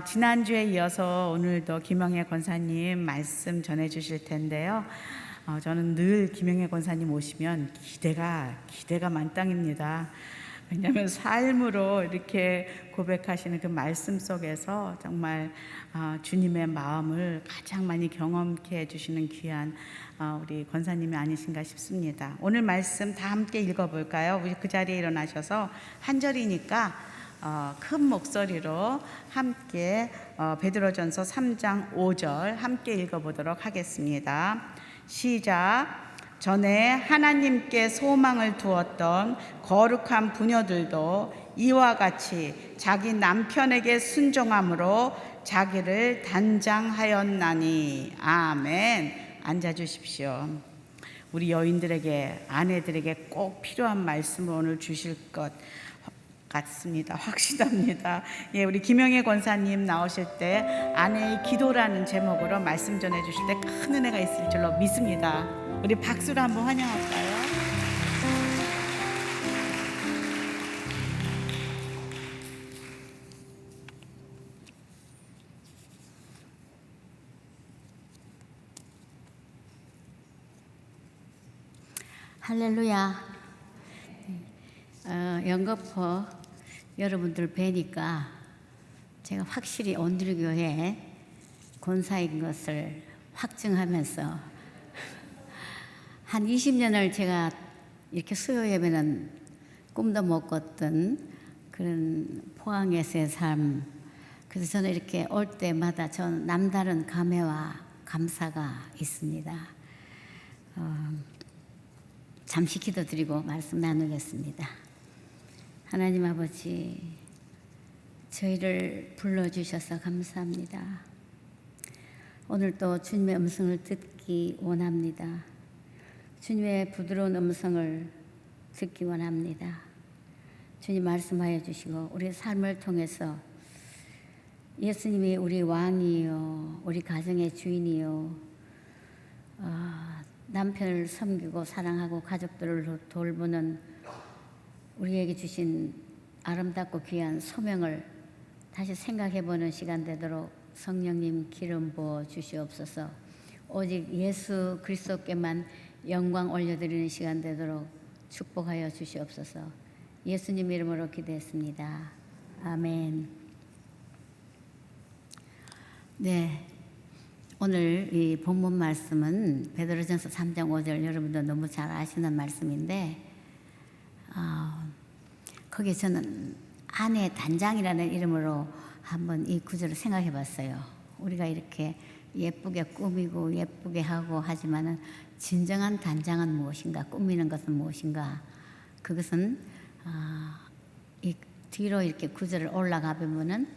지난주에 이어서 오늘도 김영애 권사님 말씀 전해 주실 텐데요. 저는 늘 김영애 권사님 오시면 기대가 만땅입니다. 왜냐하면 삶으로 이렇게 고백하시는 그 말씀 속에서 정말 주님의 마음을 가장 많이 경험케 해주시는 귀한 우리 권사님이 아니신가 싶습니다. 오늘 말씀 다 함께 읽어볼까요? 우리 그 자리에 일어나셔서 한 절이니까 큰 목소리로 함께 베드로전서 3장 5절 함께 읽어보도록 하겠습니다. 시작. 전에 하나님께 소망을 두었던 거룩한 부녀들도 이와 같이 자기 남편에게 순종함으로 자기를 단장하였나니. 아멘. 앉아주십시오. 우리 여인들에게, 아내들에게 꼭 필요한 말씀을 오늘 주실 것 같습니다. 확실합니다. 예, 우리 김영애 권사님 나오실 때 아내의 기도라는 제목으로 말씀 전해 주실 때 큰 은혜가 있을 줄로 믿습니다. 우리 박수로 한번 환영할까요? 할렐루야. 영거포 여러분들 뵈니까 제가 확실히 온누리교회 권사인 것을 확증하면서 한 20년을 제가 이렇게 수요 예배는 꿈도 못 꿨던 그런 포항에서의 삶. 그래서 저는 이렇게 올 때마다 전 남다른 감회와 감사가 있습니다. 잠시 기도드리고 말씀 나누겠습니다. 하나님 아버지, 저희를 불러주셔서 감사합니다. 오늘 또 주님의 음성을 듣기 원합니다. 주님의 부드러운 음성을 듣기 원합니다. 주님 말씀하여 주시고 우리 삶을 통해서 예수님이 우리 왕이요, 우리 가정의 주인이요, 남편을 섬기고 사랑하고 가족들을 돌보는 우리에게 주신 아름답고 귀한 소명을 다시 생각해보는 시간 되도록 성령님 기름 부어 주시옵소서. 오직 예수 그리스도께만 영광 올려드리는 시간 되도록 축복하여 주시옵소서. 예수님 이름으로 기도했습니다. 아멘. 네, 오늘 이 본문 말씀은 베드로전서 3장 5절 여러분도 너무 잘 아시는 말씀인데 거기에 저는 아내 단장이라는 이름으로 한번 이 구절을 생각해 봤어요. 우리가 이렇게 예쁘게 꾸미고 예쁘게 하고 하지만은 진정한 단장은 무엇인가, 꾸미는 것은 무엇인가, 그것은 이 뒤로 이렇게 구절을 올라가 보면은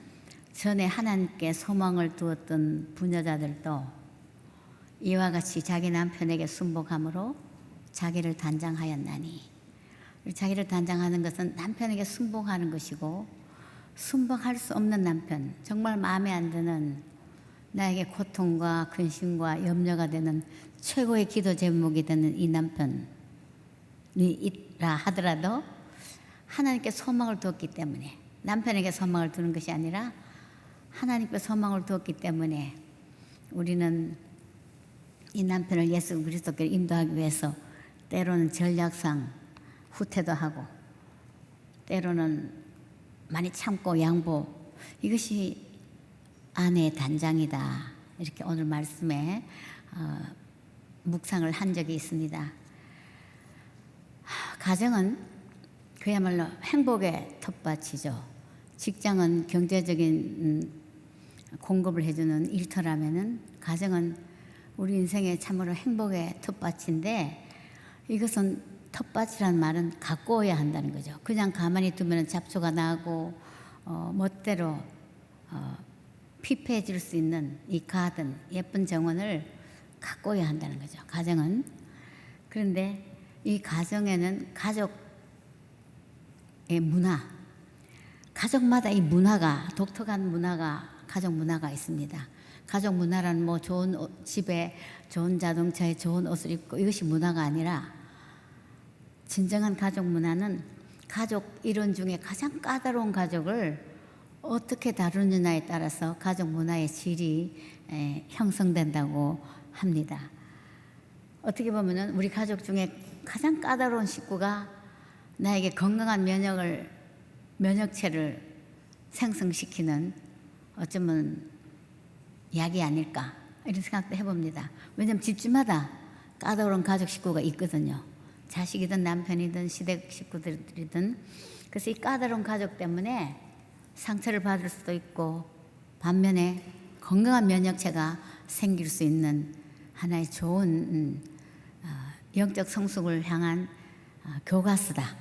전에 하나님께 소망을 두었던 부녀자들도 이와 같이 자기 남편에게 순복함으로 자기를 단장하였나니. 자기를 단장하는 것은 남편에게 순복하는 것이고, 순복할 수 없는 남편, 정말 마음에 안 드는, 나에게 고통과 근심과 염려가 되는 최고의 기도 제목이 되는 이 남편이 있라 하더라도 하나님께 소망을 두었기 때문에, 남편에게 소망을 두는 것이 아니라 하나님께 소망을 두었기 때문에 우리는 이 남편을 예수 그리스도께 인도하기 위해서 때로는 전략상 후퇴도 하고 때로는 많이 참고 양보, 이것이 아내의 단장이다. 이렇게 오늘 말씀에 묵상을 한 적이 있습니다. 가정은 그야말로 행복의 텃밭이죠. 직장은 경제적인 공급을 해주는 일터라면은 가정은 우리 인생의 참으로 행복의 텃밭인데, 이것은 텃밭이란 말은 가꾸어야 한다는 거죠. 그냥 가만히 두면 잡초가 나고 멋대로 피폐해질 수 있는 이 가든, 예쁜 정원을 가꾸어야 한다는 거죠, 가정은. 그런데 이 가정에는 가족의 문화, 가족마다 이 문화가, 독특한 문화가, 가족 문화가 있습니다. 가족 문화란 뭐 좋은 집에 좋은 자동차에 좋은 옷을 입고 이것이 문화가 아니라, 진정한 가족 문화는 가족 이론 중에 가장 까다로운 가족을 어떻게 다루느냐에 따라서 가족 문화의 질이 형성된다고 합니다. 어떻게 보면은 우리 가족 중에 가장 까다로운 식구가 나에게 건강한 면역체를 생성시키는 어쩌면 약이 아닐까 이런 생각도 해봅니다. 왜냐하면 집집마다 까다로운 가족 식구가 있거든요. 자식이든 남편이든 시댁 식구들이든. 그래서 이 까다로운 가족 때문에 상처를 받을 수도 있고 반면에 건강한 면역체가 생길 수 있는 하나의 좋은 영적 성숙을 향한 교과서다,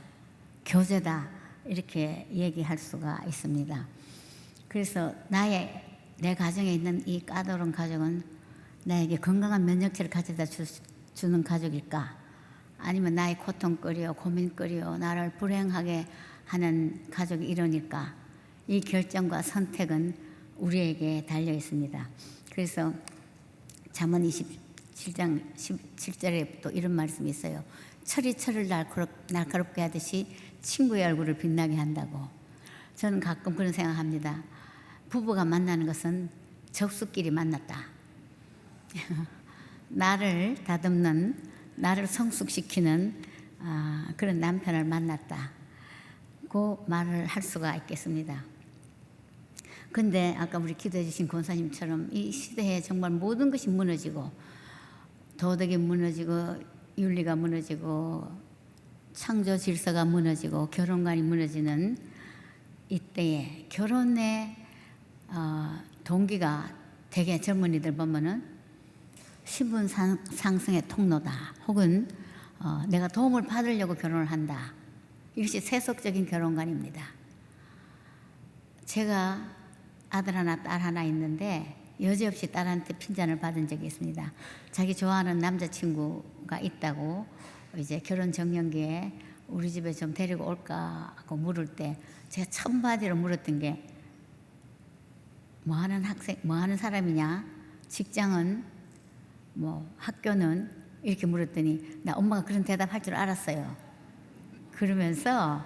교재다 이렇게 얘기할 수가 있습니다. 그래서 내 가정에 있는 이 까다로운 가족은 나에게 건강한 면역체를 가져다 주는 가족일까? 아니면 나의 고통거리요, 고민거리요, 나를 불행하게 하는 가족이 이러니까 이 결정과 선택은 우리에게 달려 있습니다. 그래서 잠언 27장 17절에 또 이런 말씀이 있어요. 철이 철을 날카롭게 하듯이 친구의 얼굴을 빛나게 한다고. 저는 가끔 그런 생각합니다. 부부가 만나는 것은 적수끼리 만났다. 나를 다듬는, 나를 성숙시키는 그런 남편을 만났다고 말을 할 수가 있겠습니다. 근데 아까 우리 기도해 주신 권사님처럼 이 시대에 정말 모든 것이 무너지고 도덕이 무너지고 윤리가 무너지고 창조 질서가 무너지고 결혼관이 무너지는 이때에 결혼의 동기가 되게 젊은이들 보면은 신분 상승의 통로다 혹은 내가 도움을 받으려고 결혼을 한다. 이것이 세속적인 결혼관입니다. 제가 아들 하나 딸 하나 있는데 여지없이 딸한테 핀잔을 받은 적이 있습니다. 자기 좋아하는 남자친구가 있다고 이제 결혼 정년기에 우리 집에 좀 데리고 올까 하고 물을 때 제가 첫마디로 물었던 게 뭐 하는 사람이냐? 직장은 뭐 학교는 이렇게 물었더니 나 엄마가 그런 대답할 줄 알았어요. 그러면서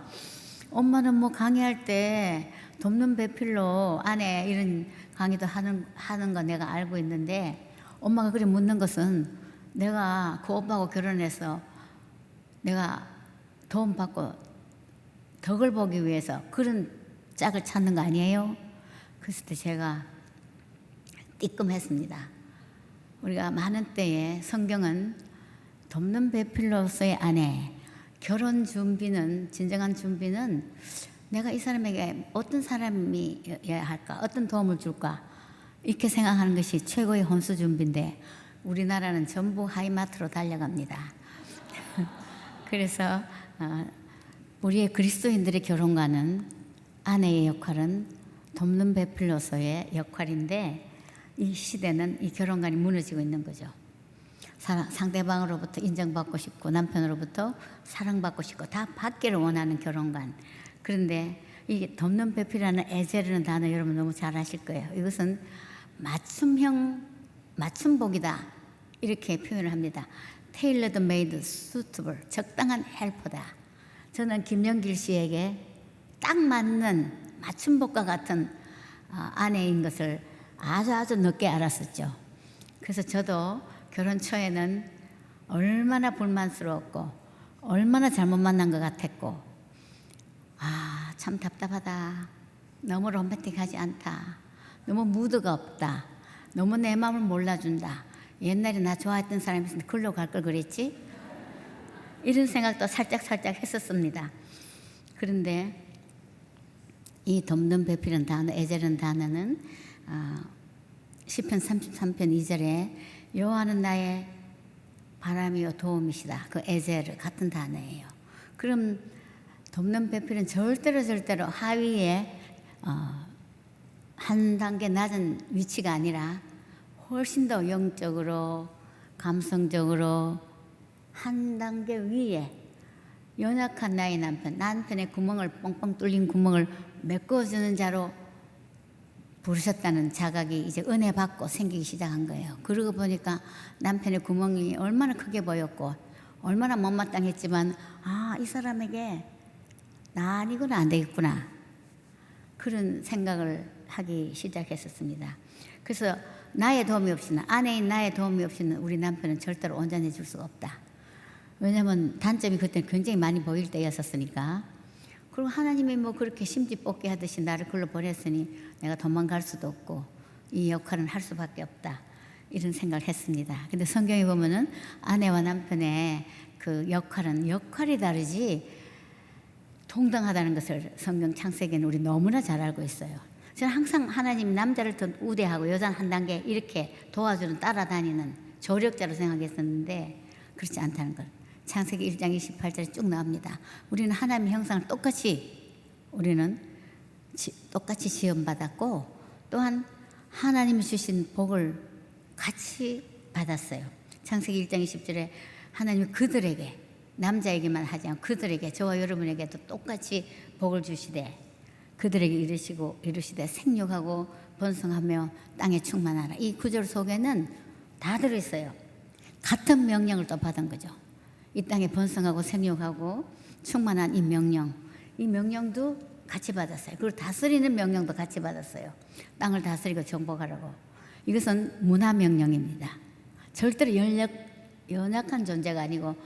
엄마는 뭐 강의할 때 돕는 배필로 아내 이런 강의도 하는 거 내가 알고 있는데 엄마가 그래 묻는 것은 내가 그 오빠하고 결혼해서 내가 도움받고 덕을 보기 위해서 그런 짝을 찾는 거 아니에요? 그랬을 때 제가 띠끔했습니다. 우리가 많은 때에 성경은 돕는 배필로서의 아내, 결혼 준비는 진정한 준비는 내가 이 사람에게 어떤 사람이어야 할까, 어떤 도움을 줄까 이렇게 생각하는 것이 최고의 혼수 준비인데 우리나라는 전부 하이마트로 달려갑니다. 그래서 우리의 그리스도인들의 결혼과는 아내의 역할은 돕는 배필로서의 역할인데 이 시대는 이 결혼관이 무너지고 있는 거죠. 상대방으로부터 인정받고 싶고 남편으로부터 사랑받고 싶고 다 받기를 원하는 결혼관. 그런데 이 돕는 배필이라는 에제르는 단어 여러분 너무 잘 아실 거예요. 이것은 맞춤복이다 이렇게 표현을 합니다. Tailored made suitable, 적당한 헬퍼다. 저는 김영길 씨에게 딱 맞는 맞춤복과 같은 아내인 것을 아주 늦게 알았었죠. 그래서 저도 결혼 초에는 얼마나 불만스러웠고 얼마나 잘못 만난 것 같았고 참 답답하다. 너무 로맨틱하지 않다. 너무 무드가 없다. 너무 내 마음을 몰라준다. 옛날에 나 좋아했던 사람이 있으면 글로 갈 걸 그랬지? 이런 생각도 살짝 했었습니다. 그런데 이 돕는 배필은 단어, 에젤은 단어는 시편 33편 2절에 여호와는 나의 바람이요 도움이시다. 그 에젤 같은 단어예요. 그럼 돕는 배필은 절대로 하위에 한 단계 낮은 위치가 아니라 훨씬 더 영적으로 감성적으로 한 단계 위에 연약한 나의 남편의 구멍을 뻥뻥 뚫린 구멍을 메꿔주는 자로 부르셨다는 자각이 이제 은혜 받고 생기기 시작한 거예요. 그러고 보니까 남편의 구멍이 얼마나 크게 보였고 얼마나 못마땅했지만 이 사람에게 나 아니고는 안 되겠구나. 그런 생각을 하기 시작했었습니다. 그래서 나의 도움이 없이는, 아내인 나의 도움이 없이는 우리 남편은 절대로 온전해질 수가 없다. 왜냐하면 단점이 그때 굉장히 많이 보일 때였었으니까. 그리고 하나님이 뭐 그렇게 심지 뽑게 하듯이 나를 글로 보냈으니 내가 도망갈 수도 없고 이 역할은 할 수밖에 없다. 이런 생각을 했습니다. 근데 성경에 보면은 아내와 남편의 그 역할이 다르지 동등하다는 것을 성경 창세기는 우리 너무나 잘 알고 있어요. 저는 항상 하나님 남자를 더 우대하고 여자는 한 단계 이렇게 도와주는 따라다니는 조력자로 생각했었는데 그렇지 않다는 걸 창세기 1장 28절에 쭉 나옵니다. 우리는 하나님의 형상을 똑같이 지원받았고 또한 하나님이 주신 복을 같이 받았어요. 창세기 1장 20절에 하나님이 그들에게 남자에게만 하지 않고 그들에게 저와 여러분에게도 똑같이 복을 주시되 그들에게 이르시되 생육하고 번성하며 땅에 충만하라. 이 구절 속에는 다 들어있어요. 같은 명령을 또 받은 거죠. 이 땅에 번성하고 생육하고 충만한 이 명령도 같이 받았어요. 그리고 다스리는 명령도 같이 받았어요. 땅을 다스리고 정복하라고. 이것은 문화 명령입니다. 절대로 연약한 존재가 아니고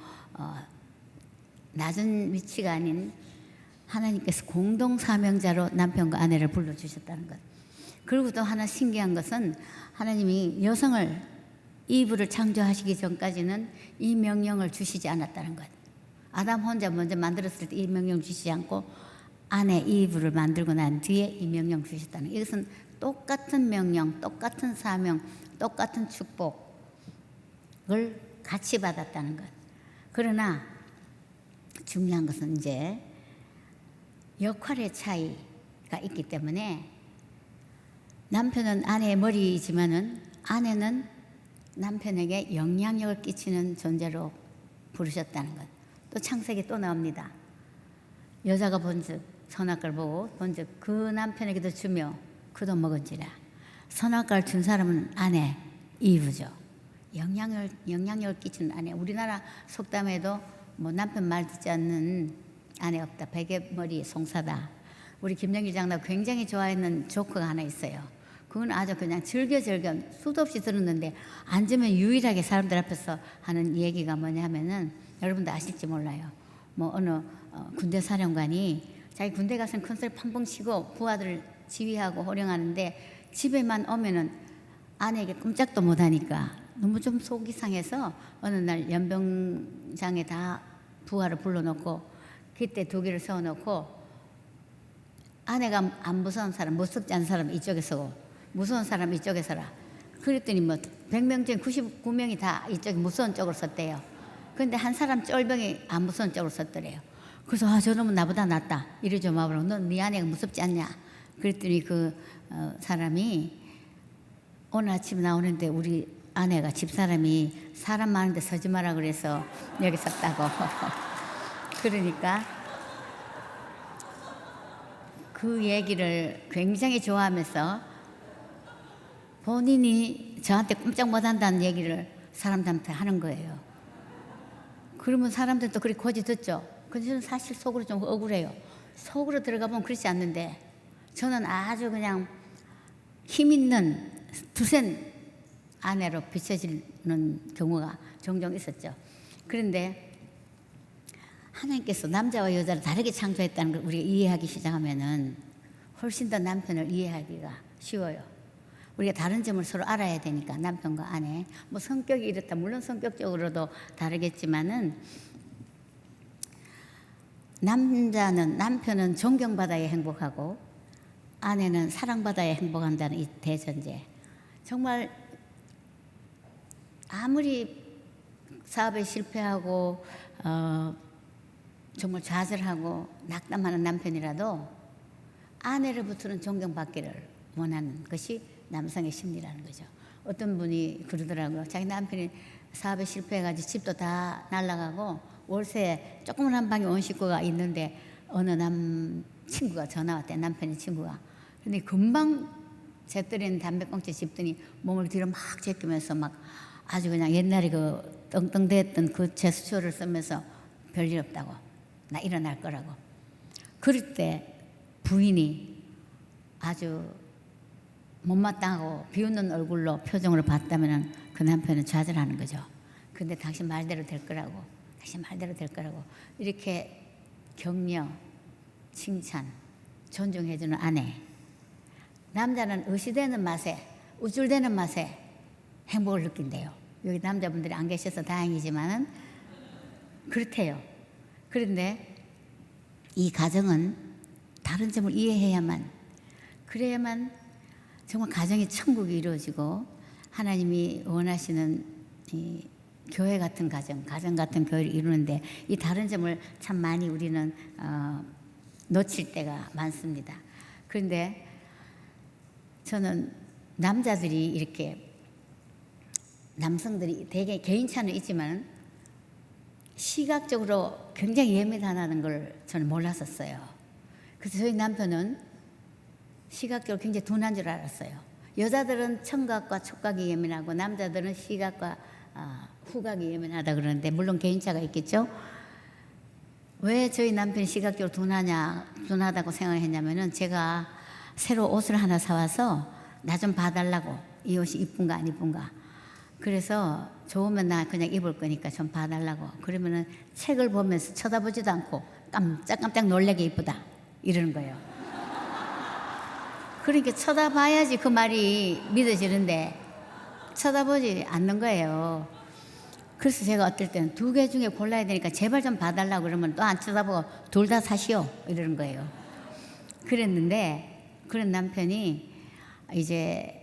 낮은 위치가 아닌 하나님께서 공동 사명자로 남편과 아내를 불러주셨다는 것. 그리고 또 하나 신기한 것은 하나님이 여성을 이브를 창조하시기 전까지는 이 명령을 주시지 않았다는 것. 아담 혼자 먼저 만들었을 때 이 명령 주시지 않고 아내 이브를 만들고 난 뒤에 이 명령 주셨다는 것. 이것은 똑같은 명령, 똑같은 사명, 똑같은 축복을 같이 받았다는 것. 그러나 중요한 것은 이제 역할의 차이가 있기 때문에 남편은 아내의 머리이지만은 아내는 남편에게 영향력을 끼치는 존재로 부르셨다는 것. 또 창세기 또 나옵니다. 여자가 본즉 선악과를 보고 본즉 그 남편에게도 주며 그도 먹은지라. 선악과를 준 사람은 아내 이브죠. 영향력을 끼치는 아내. 우리나라 속담에도 뭐 남편 말 듣지 않는 아내 없다. 베개 머리 송사다. 우리 김영길 장로 굉장히 좋아했는 조크가 하나 있어요. 그건 아주 그냥 즐겨 수도 없이 들었는데 앉으면 유일하게 사람들 앞에서 하는 얘기가 뭐냐면은 여러분도 아실지 몰라요. 뭐 어느 군대 사령관이 자기 군대 가서는 큰소리 펑펑 치고 부하들 지휘하고 호령하는데 집에만 오면은 아내에게 꼼짝도 못하니까 너무 좀 속이 상해서 어느 날 연병장에 다 부하를 불러놓고 그때 두 개를 세워놓고 아내가 안 무서운 사람, 무섭지 않은 사람 이쪽에 서고 무서운 사람 이쪽에 서라. 그랬더니 뭐 100명 중에 99명이 다 이쪽에 무서운 쪽으로 섰대요. 그런데 한 사람 쫄병이 안 무서운 쪽으로 섰더래요. 그래서 저놈은 나보다 낫다. 이리 좀 와보라. 넌 네 아내가 무섭지 않냐. 그랬더니 그 사람이 오늘 아침 나오는데 우리 아내가 집사람이 사람 많은데 서지 마라 그래서 여기 섰다고. 그러니까 그 얘기를 굉장히 좋아하면서 본인이 저한테 꼼짝 못한다는 얘기를 사람들한테 하는 거예요. 그러면 사람들도 그렇게 고지 듣죠. 근데 저는 사실 속으로 좀 억울해요. 속으로 들어가 보면 그렇지 않는데 저는 아주 그냥 힘 있는 두센 아내로 비춰지는 경우가 종종 있었죠. 그런데 하나님께서 남자와 여자를 다르게 창조했다는 걸 우리가 이해하기 시작하면은 훨씬 더 남편을 이해하기가 쉬워요. 우리가 다른 점을 서로 알아야 되니까 남편과 아내. 뭐 성격이 이렇다. 물론 성격적으로도 다르겠지만은 남편은 존경받아야 행복하고 아내는 사랑받아야 행복한다는 이 대전제. 정말 아무리 사업에 실패하고 정말 좌절하고 낙담하는 남편이라도 아내로부터는 존경받기를 원하는 것이 남성의 심리라는 거죠. 어떤 분이 그러더라고요. 자기 남편이 사업에 실패해가지고 집도 다 날아가고 월세 조그만 방에 온 식구가 있는데 어느 친구가 전화 왔대. 남편의 친구가. 근데 금방 재떨이는 담배꽁초 집더니 몸을 뒤로 막 제끼면서 막 아주 그냥 옛날에 그 떵떵댔던 그 제스처를 쓰면서 별일 없다고. 나 일어날 거라고. 그럴 때 부인이 아주 못마땅하고 비웃는 얼굴로 표정으로 봤다면 그 남편은 좌절하는 거죠. 근데 당신 말대로 될 거라고, 당신 말대로 될 거라고 이렇게 격려, 칭찬, 존중해주는 아내. 남자는 의시되는 맛에, 우쭐대는 맛에 행복을 느낀대요. 여기 남자분들이 안 계셔서 다행이지만은 그렇대요. 그런데 이 가정은 다른 점을 이해해야만, 그래야만 정말 가정의 천국이 이루어지고 하나님이 원하시는 이 교회 같은 가정, 가정 같은 교회를 이루는데 이 다른 점을 참 많이 우리는 놓칠 때가 많습니다. 그런데 저는 남자들이 이렇게, 남성들이 되게 개인차는 있지만 시각적으로 굉장히 예민하다는 걸 저는 몰랐었어요. 그래서 저희 남편은 시각적으로 굉장히 둔한 줄 알았어요. 여자들은 청각과 촉각이 예민하고 남자들은 시각과 후각이 예민하다 그러는데, 물론 개인차가 있겠죠. 왜 저희 남편이 시각적으로 둔하다고 생각을 했냐면은, 제가 새로 옷을 하나 사와서 나 좀 봐달라고, 이 옷이 이쁜가 안 이쁜가. 그래서 좋으면 나 그냥 입을 거니까 좀 봐달라고. 그러면은 책을 보면서 쳐다보지도 않고 깜짝깜짝 놀래게 이쁘다 이러는 거예요. 그러니까 쳐다봐야지 그 말이 믿어지는데 쳐다보지 않는 거예요. 그래서 제가 어떨 때는 2개 중에 골라야 되니까 제발 좀 봐달라고 그러면 또 안 쳐다보고 둘 다 사시오 이러는 거예요. 그랬는데 그런 남편이 이제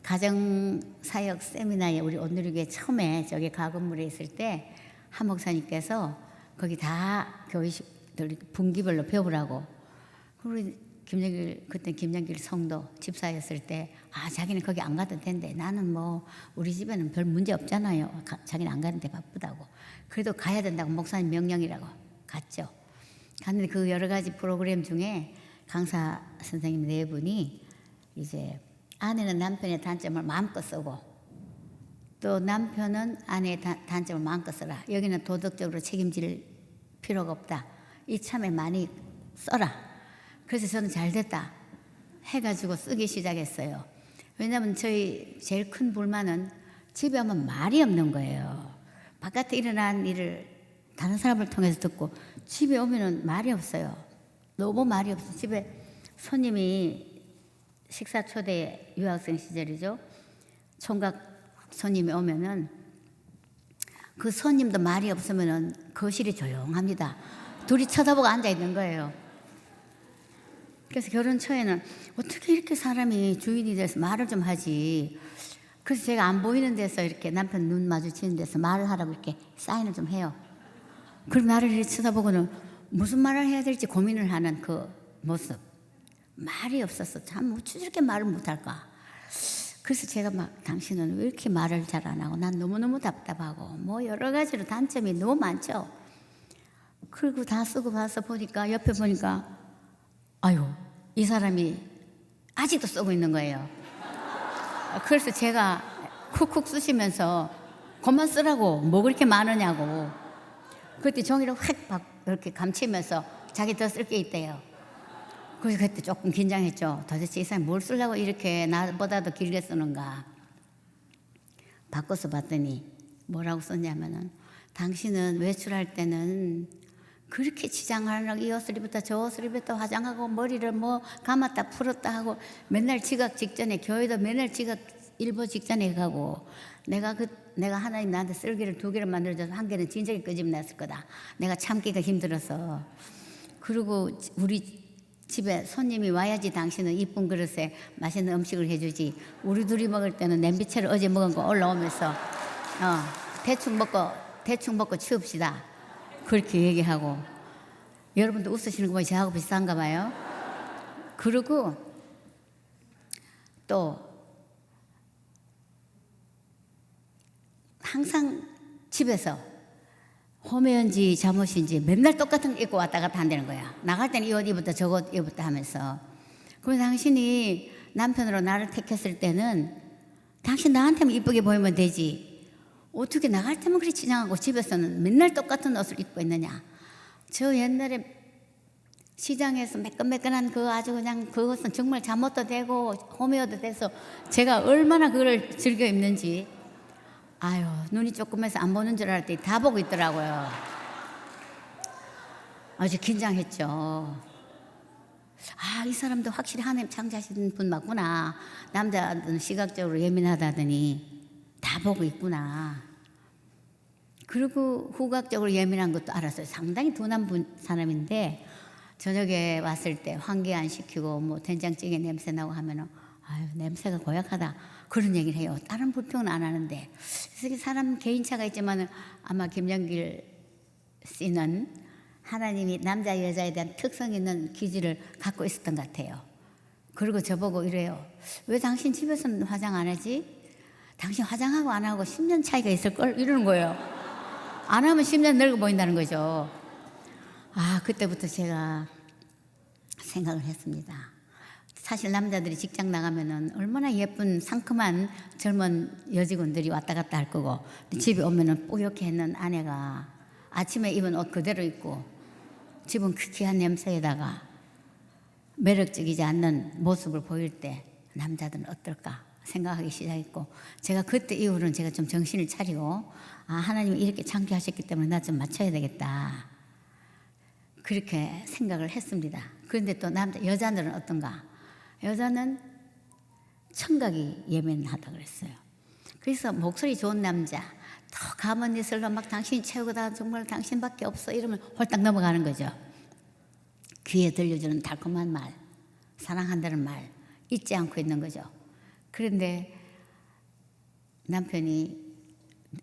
가정사역 세미나에 우리 온누리교회 처음에 저기 가건물에 있을 때 한 목사님께서 거기 다 교회식들 분기별로 배우라고, 우리 김영길, 그때 김영길 성도 집사였을 때 자기는 거기 안 가도 된대. 나는 뭐 우리 집에는 별 문제 없잖아요. 자기는 안 가는데 바쁘다고. 그래도 가야 된다고 목사님 명령이라고 갔죠. 갔는데 그 여러 가지 프로그램 중에 강사 선생님 4분이 이제 아내는 남편의 단점을 마음껏 쓰고 또 남편은 아내의 단점을 마음껏 써라. 여기는 도덕적으로 책임질 필요가 없다. 이참에 많이 써라. 그래서 저는 잘 됐다 해가지고 쓰기 시작했어요. 왜냐하면 저희 제일 큰 불만은 집에 오면 말이 없는 거예요. 바깥에 일어난 일을 다른 사람을 통해서 듣고 집에 오면은 말이 없어요. 너무 말이 없어. 집에 손님이 식사 초대 유학생 시절이죠. 총각 손님이 오면은 그 손님도 말이 없으면은 거실이 조용합니다. 둘이 쳐다보고 앉아 있는 거예요. 그래서 결혼 초에는 어떻게 이렇게 사람이 주인이 돼서 말을 좀 하지. 그래서 제가 안 보이는 데서 이렇게 남편 눈 마주치는 데서 말을 하라고 이렇게 사인을 좀 해요. 그럼 나를 이렇게 쳐다보고는 무슨 말을 해야 될지 고민을 하는 그 모습. 말이 없었어. 참 어찌 저렇게 말을 못할까. 그래서 제가 막 당신은 왜 이렇게 말을 잘 안 하고 난 너무너무 답답하고 뭐 여러 가지로 단점이 너무 많죠. 그리고 다 쓰고 봐서 보니까 옆에 보니까 아유 이 사람이 아직도 쓰고 있는 거예요. 그래서 제가 쿡쿡 쓰시면서 그만 쓰라고 뭐 그렇게 많으냐고. 그때 종이를 확 이렇게 감치면서 자기 더 쓸 게 있대요. 그래서 그때 조금 긴장했죠. 도대체 이 사람이 뭘 쓰려고 이렇게 나보다도 길게 쓰는가. 바꿔서 봤더니 뭐라고 썼냐면은 당신은 외출할 때는 그렇게 치장하느라고 이 옷을 입었다 저 옷을 입었다 화장하고 머리를 뭐 감았다 풀었다 하고 맨날 지각 직전에 교회도 맨날 지각 일보 직전에 가고 내가 하나님 나한테 쓸개를 2개를 만들어줘서 1개는 진작에 끄집어냈을 거다. 내가 참기가 힘들어서. 그리고 우리 집에 손님이 와야지 당신은 이쁜 그릇에 맛있는 음식을 해주지. 우리 둘이 먹을 때는 냄비채를 어제 먹은 거 올라오면서 대충 먹고 치웁시다. 그렇게 얘기하고. 여러분도 웃으시는 거 보면 저하고 비슷한가 봐요. 그리고 또 항상 집에서 홈웨어인지 잠옷인지 맨날 똑같은 거 입고 왔다 갔다 한다는 거야. 나갈 때는 이 옷 입었다 저 옷 입었다 하면서. 그럼 당신이 남편으로 나를 택했을 때는 당신 나한테만 이쁘게 보이면 되지. 어떻게 나갈 때만 그리 치장하고 집에서는 맨날 똑같은 옷을 입고 있느냐. 저 옛날에 시장에서 매끈매끈한 그 아주 그냥 그것은 정말 잠옷도 되고 호미어도 돼서 제가 얼마나 그걸 즐겨 입는지 아유 눈이 조금해서 안 보는 줄 알았더니 다 보고 있더라고요. 아주 긴장했죠. 아, 이 사람도 확실히 하나님 창조하신 분 맞구나. 남자는 시각적으로 예민하다더니 다 보고 있구나. 그리고 후각적으로 예민한 것도 알았어요. 상당히 둔한 사람인데 저녁에 왔을 때 환기 안 시키고 뭐 된장찌개 냄새 나고 하면은 아유 냄새가 고약하다 그런 얘기를 해요. 다른 불평은 안 하는데 그래서 사람 개인차가 있지만은 아마 김영길 씨는 하나님이 남자 여자에 대한 특성 있는 기질을 갖고 있었던 것 같아요. 그리고 저보고 이래요. 왜 당신 집에서는 화장 안 하지? 당신 화장하고 안 하고 10년 차이가 있을걸? 이러는 거예요. 안 하면 10년 늙어 보인다는 거죠. 아, 그때부터 제가 생각을 했습니다. 사실 남자들이 직장 나가면은 얼마나 예쁜 상큼한 젊은 여직원들이 왔다 갔다 할 거고 집에 오면은 뽀얗게 했는 아내가 아침에 입은 옷 그대로 입고 집은 귀한 냄새에다가 매력적이지 않는 모습을 보일 때 남자들은 어떨까 생각하기 시작했고 제가 그때 이후로는 제가 좀 정신을 차리고 아 하나님이 이렇게 창조하셨기 때문에 나 좀 맞춰야 되겠다 그렇게 생각을 했습니다. 그런데 또 여자들은 어떤가? 여자는 청각이 예민하다 그랬어요. 그래서 목소리 좋은 남자 더 감은 이슬로 막 당신이 최고다 정말 당신밖에 없어 이러면 홀딱 넘어가는 거죠. 귀에 들려주는 달콤한 말 사랑한다는 말 잊지 않고 있는 거죠. 그런데 남편이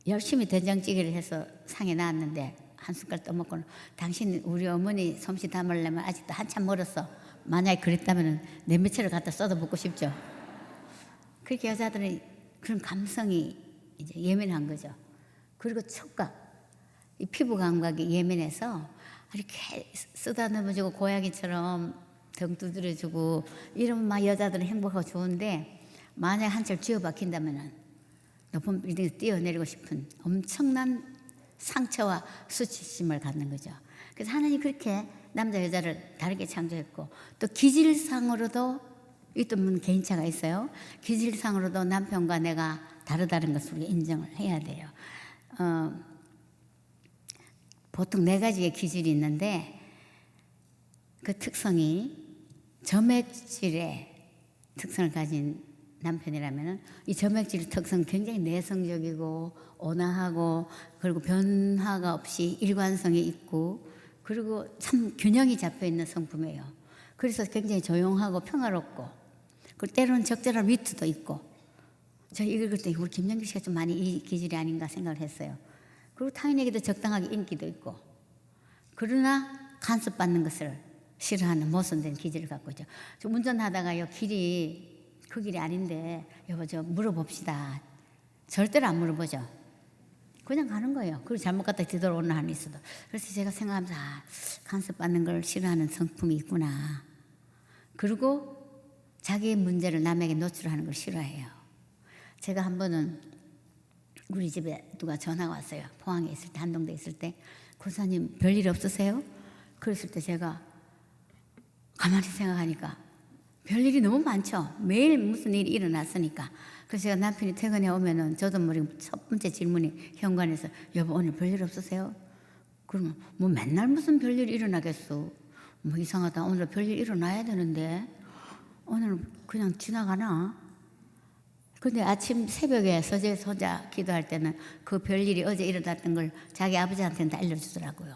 열심히 된장찌개를 해서 상에 나왔는데 한 숟갈 떠먹고는 당신 우리 어머니 솜씨 담으려면 아직도 한참 멀었어. 만약에 그랬다면 내 며칠을 갖다 쏟아 붓고 싶죠. 그렇게 여자들은 그런 감성이 이제 예민한 거죠. 그리고 촉각, 이 피부 감각이 예민해서 이렇게 쓰다 넘어주고 고양이처럼 등 두드려주고 이러면 막 여자들은 행복하고 좋은데 만약 한철 쥐어 박힌다면은 높은 빌딩에서 뛰어내리고 싶은 엄청난 상처와 수치심을 갖는 거죠. 그래서 하나님이 그렇게 남자 여자를 다르게 창조했고 또 기질상으로도 이또 문 개인차가 있어요. 기질상으로도 남편과 내가 다르다는 것을 우리가 인정을 해야 돼요. 보통 4가지의 기질이 있는데 그 특성이 점액질의 특성을 가진 남편이라면 이 점액질 특성은 굉장히 내성적이고 온화하고 그리고 변화가 없이 일관성이 있고 그리고 참 균형이 잡혀있는 성품이에요. 그래서 굉장히 조용하고 평화롭고 그리고 때로는 적절한 위트도 있고 저 읽을 때 우리 김영길 씨가 좀 많이 이 기질이 아닌가 생각을 했어요. 그리고 타인에게도 적당하게 인기도 있고 그러나 간섭받는 것을 싫어하는 모순된 기질을 갖고 있죠. 저 운전하다가요 길이 그 길이 아닌데 여보 저 물어봅시다. 절대로 안 물어보죠. 그냥 가는 거예요. 그리고 잘못 갔다 뒤돌아오는 한이 있어도. 그래서 제가 생각하면서 간섭받는 걸 싫어하는 성품이 있구나. 그리고 자기의 문제를 남에게 노출하는 걸 싫어해요. 제가 한 번은 우리 집에 누가 전화가 왔어요. 포항에 있을 때 한동대에 있을 때 권사님 별일 없으세요? 그랬을 때 제가 가만히 생각하니까 별일이 너무 많죠. 매일 무슨 일이 일어났으니까. 그래서 제가 남편이 퇴근해 오면은 저도 모르게 첫 번째 질문이 현관에서 여보 오늘 별일 없으세요? 그러면 뭐 맨날 무슨 별일이 일어나겠어. 뭐 이상하다. 오늘 별일 일어나야 되는데 오늘 그냥 지나가나? 근데 아침 새벽에 서재 소자 기도할 때는 그 별일이 어제 일어났던 걸 자기 아버지한테는 다 알려주더라고요.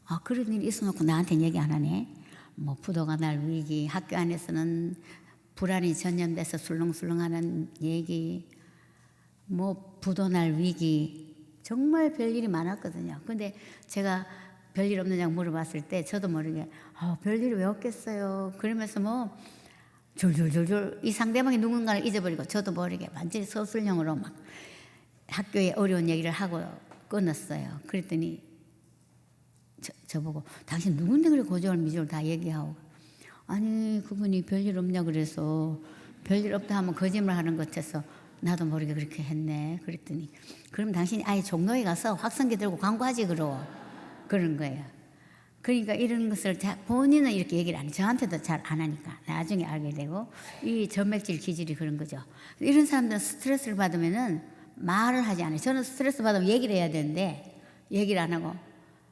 아 그런 일이 있어놓고 나한테는 얘기 안 하네. 뭐 부도가 날 위기, 학교 안에서는 불안이 전염돼서 술렁술렁하는 얘기, 뭐 부도 날 위기, 정말 별일이 많았거든요. 근데 제가 별일 없느냐고 물어봤을 때 저도 모르게 별일이 왜 없겠어요. 그러면서 뭐 졸졸졸졸 이 상대방이 누군가를 잊어버리고 저도 모르게 완전히 서술형으로 막 학교에 어려운 얘기를 하고 끊었어요. 그랬더니 저보고 당신 누군데 그래 고졸 미졸 다 얘기하고 아니 그분이 별일 없냐 그래서 별일 없다 하면 거짓말 하는 것 같아서 나도 모르게 그렇게 했네. 그랬더니 그럼 당신이 아예 종로에 가서 확성기 들고 광고하지 그러는 거예요. 그러니까 이런 것을 본인은 이렇게 얘기를 안 해요. 저한테도 잘 안 하니까 나중에 알게 되고 이 점맥질 기질이 그런 거죠. 이런 사람들은 스트레스를 받으면은 말을 하지 않아요. 저는 스트레스 받으면 얘기를 해야 되는데 얘기를 안 하고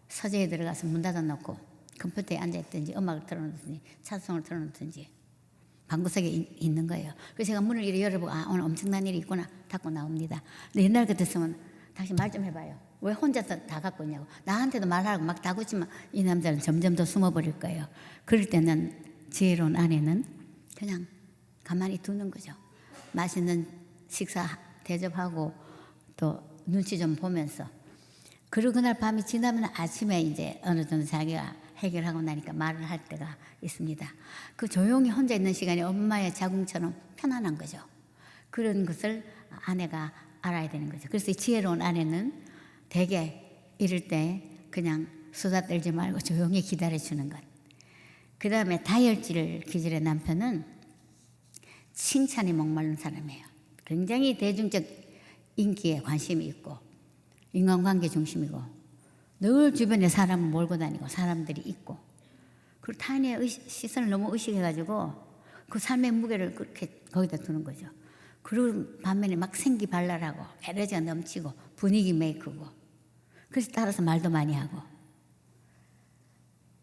서재에 들어가서 문 닫아 놓고 컴퓨터에 앉아있든지 음악을 틀어놓든지 찬송을 틀어놓든지 방구석에 있는 거예요. 그래서 제가 문을 이렇게 열어보고 아 오늘 엄청난 일이 있구나 닫고 나옵니다. 근데 옛날 같았으면 당신 말 좀 해봐요. 왜 혼자서 다 갖고 있냐고. 나한테도 말하고 막 다구지만 이 남자는 점점 더 숨어버릴 거예요. 그럴 때는 지혜로운 아내는 그냥 가만히 두는 거죠. 맛있는 식사 대접하고 또 눈치 좀 보면서. 그리고 그날 밤이 지나면 아침에 이제 어느 정도 자기가 해결하고 나니까 말을 할 때가 있습니다. 그 조용히 혼자 있는 시간이 엄마의 자궁처럼 편안한 거죠. 그런 것을 아내가 알아야 되는 거죠. 그래서 이 지혜로운 아내는 대개 이럴 때 그냥 수다 떨지 말고 조용히 기다려주는 것. 그 다음에 다혈질 기질의 남편은 칭찬이 목마른 사람이에요. 굉장히 대중적 인기에 관심이 있고 인간관계 중심이고 늘 주변에 사람을 몰고 다니고 사람들이 있고 그리고 타인의 시선을 너무 의식해가지고 그 삶의 무게를 그렇게 거기다 두는 거죠. 그리고 반면에 막 생기발랄하고 에너지가 넘치고 분위기 메이크고 그래서 따라서 말도 많이 하고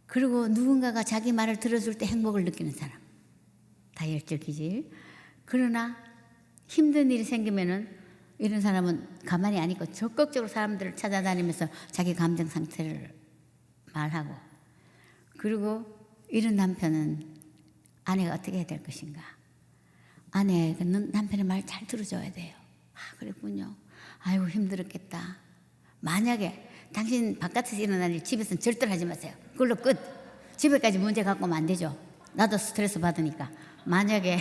그리고 누군가가 자기 말을 들어줄 때 행복을 느끼는 사람 다혈질 기질. 그러나 힘든 일이 생기면은 이런 사람은 가만히 안 있고 적극적으로 사람들을 찾아다니면서 자기 감정 상태를 말하고 그리고 이런 남편은 아내가 어떻게 해야 될 것인가. 아내는 남편의 말 잘 들어줘야 돼요. 아 그랬군요. 아이고 힘들었겠다. 만약에 당신 바깥에서 일어날 일 집에서는 절대로 하지 마세요. 그걸로 끝. 집에까지 문제 갖고 오면 안 되죠. 나도 스트레스 받으니까. 만약에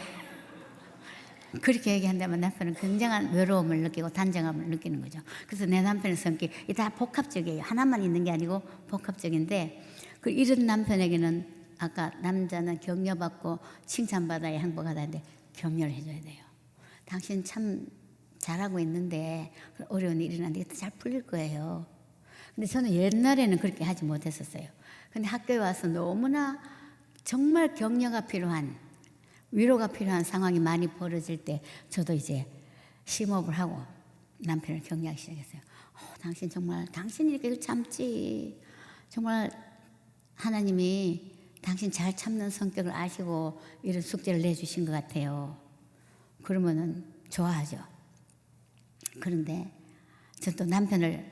그렇게 얘기한다면 남편은 굉장한 외로움을 느끼고 단정함을 느끼는 거죠. 그래서 내 남편의 성격이 다 복합적이에요. 하나만 있는 게 아니고 복합적인데 그 이런 남편에게는 아까 남자는 격려받고 칭찬받아야 행복하다는데 격려를 해줘야 돼요. 당신 참 잘하고 있는데 어려운 일이 일어났는데 잘 풀릴 거예요. 근데 저는 옛날에는 그렇게 하지 못했었어요. 근데 학교에 와서 너무나 정말 격려가 필요한 위로가 필요한 상황이 많이 벌어질 때 저도 이제 심호흡을 하고 남편을 격려하기 시작했어요. 당신 정말 당신이 이렇게 참지. 정말 하나님이 당신 잘 참는 성격을 아시고 이런 숙제를 내주신 것 같아요. 그러면은 좋아하죠. 그런데 전 또 남편을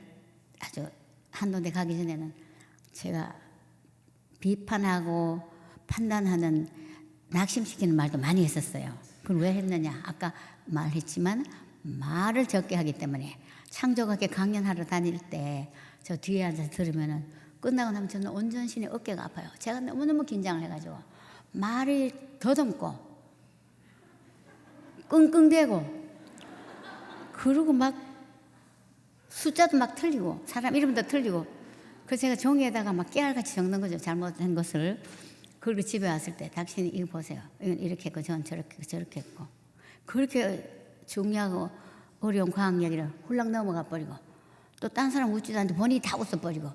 아주 한도 데 가기 전에는 제가 비판하고 판단하는 낙심시키는 말도 많이 했었어요. 그걸 왜 했느냐? 아까 말했지만 말을 적게 하기 때문에 창조학회 강연하러 다닐 때 저 뒤에 앉아서 들으면은 끝나고 나면 저는 온전신의 어깨가 아파요. 제가 너무너무 긴장을 해가지고 말이 더듬고 끙끙대고 그리고 막 숫자도 막 틀리고 사람 이름도 틀리고 그래서 제가 종이에다가 막 깨알같이 적는 거죠. 잘못한 것을. 그리고 집에 왔을 때 당신이 이거 보세요. 이건 이렇게 했고 저는 저렇게 저렇게 했고 그렇게 중요하고 어려운 과학 얘기를 훌렁 넘어가 버리고 또 딴 사람 웃지도 않는데 본인이 다 웃어버리고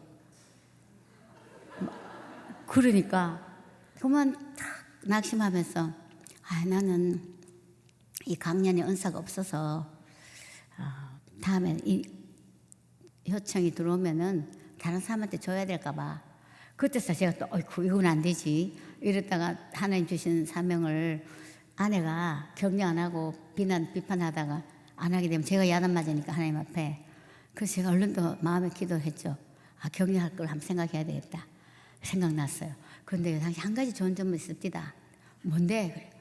그러니까 그만 탁 낙심하면서 나는 이 강연의 은사가 없어서 다음에 이 요청이 들어오면은 다른 사람한테 줘야 될까 봐 그때서 제가 또 어이구 이건 안 되지 이랬다가 하나님 주신 사명을 아내가 격려 안 하고 비판하다가 안 하게 되면 제가 야단 맞으니까 하나님 앞에 그래서 제가 얼른 또 마음에 기도했죠. 격려할 걸 한번 생각해야 되겠다 생각났어요. 그런데 당신 한 가지 좋은 점은 있습니다. 뭔데? 그래.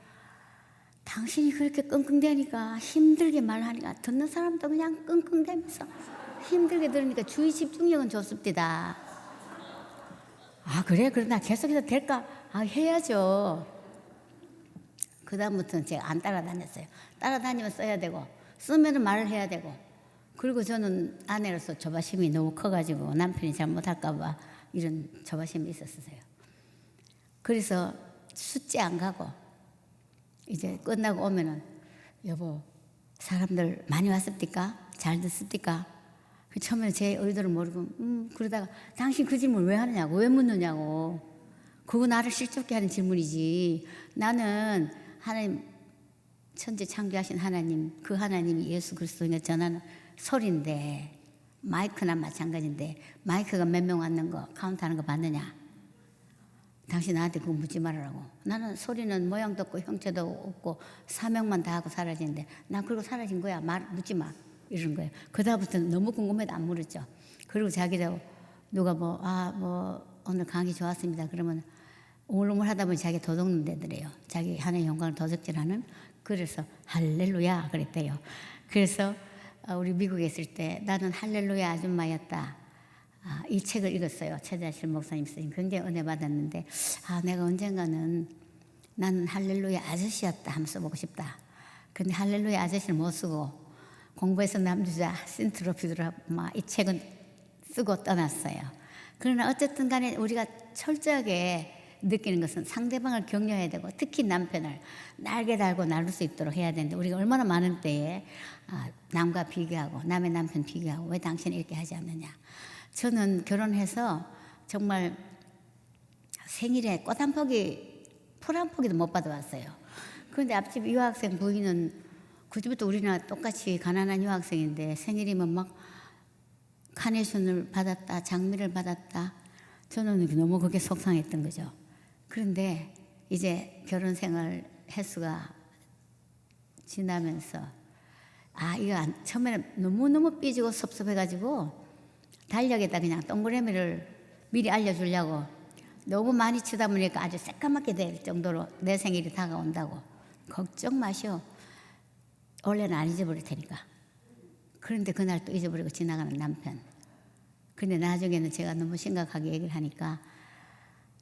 당신이 그렇게 끙끙대니까 힘들게 말하니까 듣는 사람도 그냥 끙끙대면서 힘들게 들으니까 주의 집중력은 좋습니다. 그래? 그러나 계속해서 될까? 해야죠. 그 다음부터는 제가 안 따라다녔어요. 따라다니면 써야 되고 쓰면 말을 해야 되고 그리고 저는 아내로서 조바심이 너무 커가지고 남편이 잘못할까 봐 이런 조바심이 있었어요. 그래서 숙제 안 가고 이제 끝나고 오면은 여보 사람들 많이 왔습니까? 잘 듣습니까? 처음에 제 의도를 모르고 그러다가 당신 그 질문 왜 하느냐고 왜 묻느냐고 그거 나를 실족게 하는 질문이지. 나는 하나님 천지 창조하신 하나님 그 하나님이 예수 그리스도에 전하는 소리인데 마이크나 마찬가지인데 마이크가 몇 명 왔는 거 카운트하는 거 봤느냐. 당신 나한테 그거 묻지 말으라고. 나는 소리는 모양도 없고 형체도 없고 사명만 다 하고 사라지는데 나 그러고 사라진 거야. 말 묻지 마. 이런 거예요. 그다음부터는 너무 궁금해도 안 물었죠. 그리고 자기도 누가 뭐 오늘 강의 좋았습니다. 그러면 오물오물 하다 보니 자기 도둑놈 되더래요. 자기 하나의 영광을 도적질하는. 그래서 할렐루야 그랬대요. 그래서 우리 미국에 있을 때 나는 할렐루야 아줌마였다. 이 책을 읽었어요. 최자실 목사님 쓰신 굉장히 은혜 받았는데 내가 언젠가는 나는 할렐루야 아저씨였다 하면 써보고 싶다. 근데 할렐루야 아저씨를 못 쓰고 공부해서 남주자 신트로피드라 이 책은 쓰고 떠났어요. 그러나 어쨌든 간에 우리가 철저하게 느끼는 것은 상대방을 격려해야 되고 특히 남편을 날개 달고 나눌 수 있도록 해야 되는데 우리가 얼마나 많은 때에 남과 비교하고 남의 남편 비교하고 왜 당신은 이렇게 하지 않느냐. 저는 결혼해서 정말 생일에 꽃 한 포기, 풀 한 포기도 못 받아왔어요. 그런데 앞집 유학생 부인은 그때부터 우리나 똑같이 가난한 유학생인데 생일이면 막 카네이션을 받았다, 장미를 받았다. 저는 너무 그게 속상했던 거죠. 그런데 이제 결혼 생활 횟수가 지나면서 이거 처음에는 너무너무 삐지고 섭섭해가지고 달력에다 그냥 동그라미를 미리 알려주려고 너무 많이 치다 보니까 아주 새까맣게 될 정도로 내 생일이 다가온다고. 걱정 마시오. 원래는 안 잊어버릴 테니까. 그런데 그날 또 잊어버리고 지나가는 남편. 근데 나중에는 제가 너무 심각하게 얘기를 하니까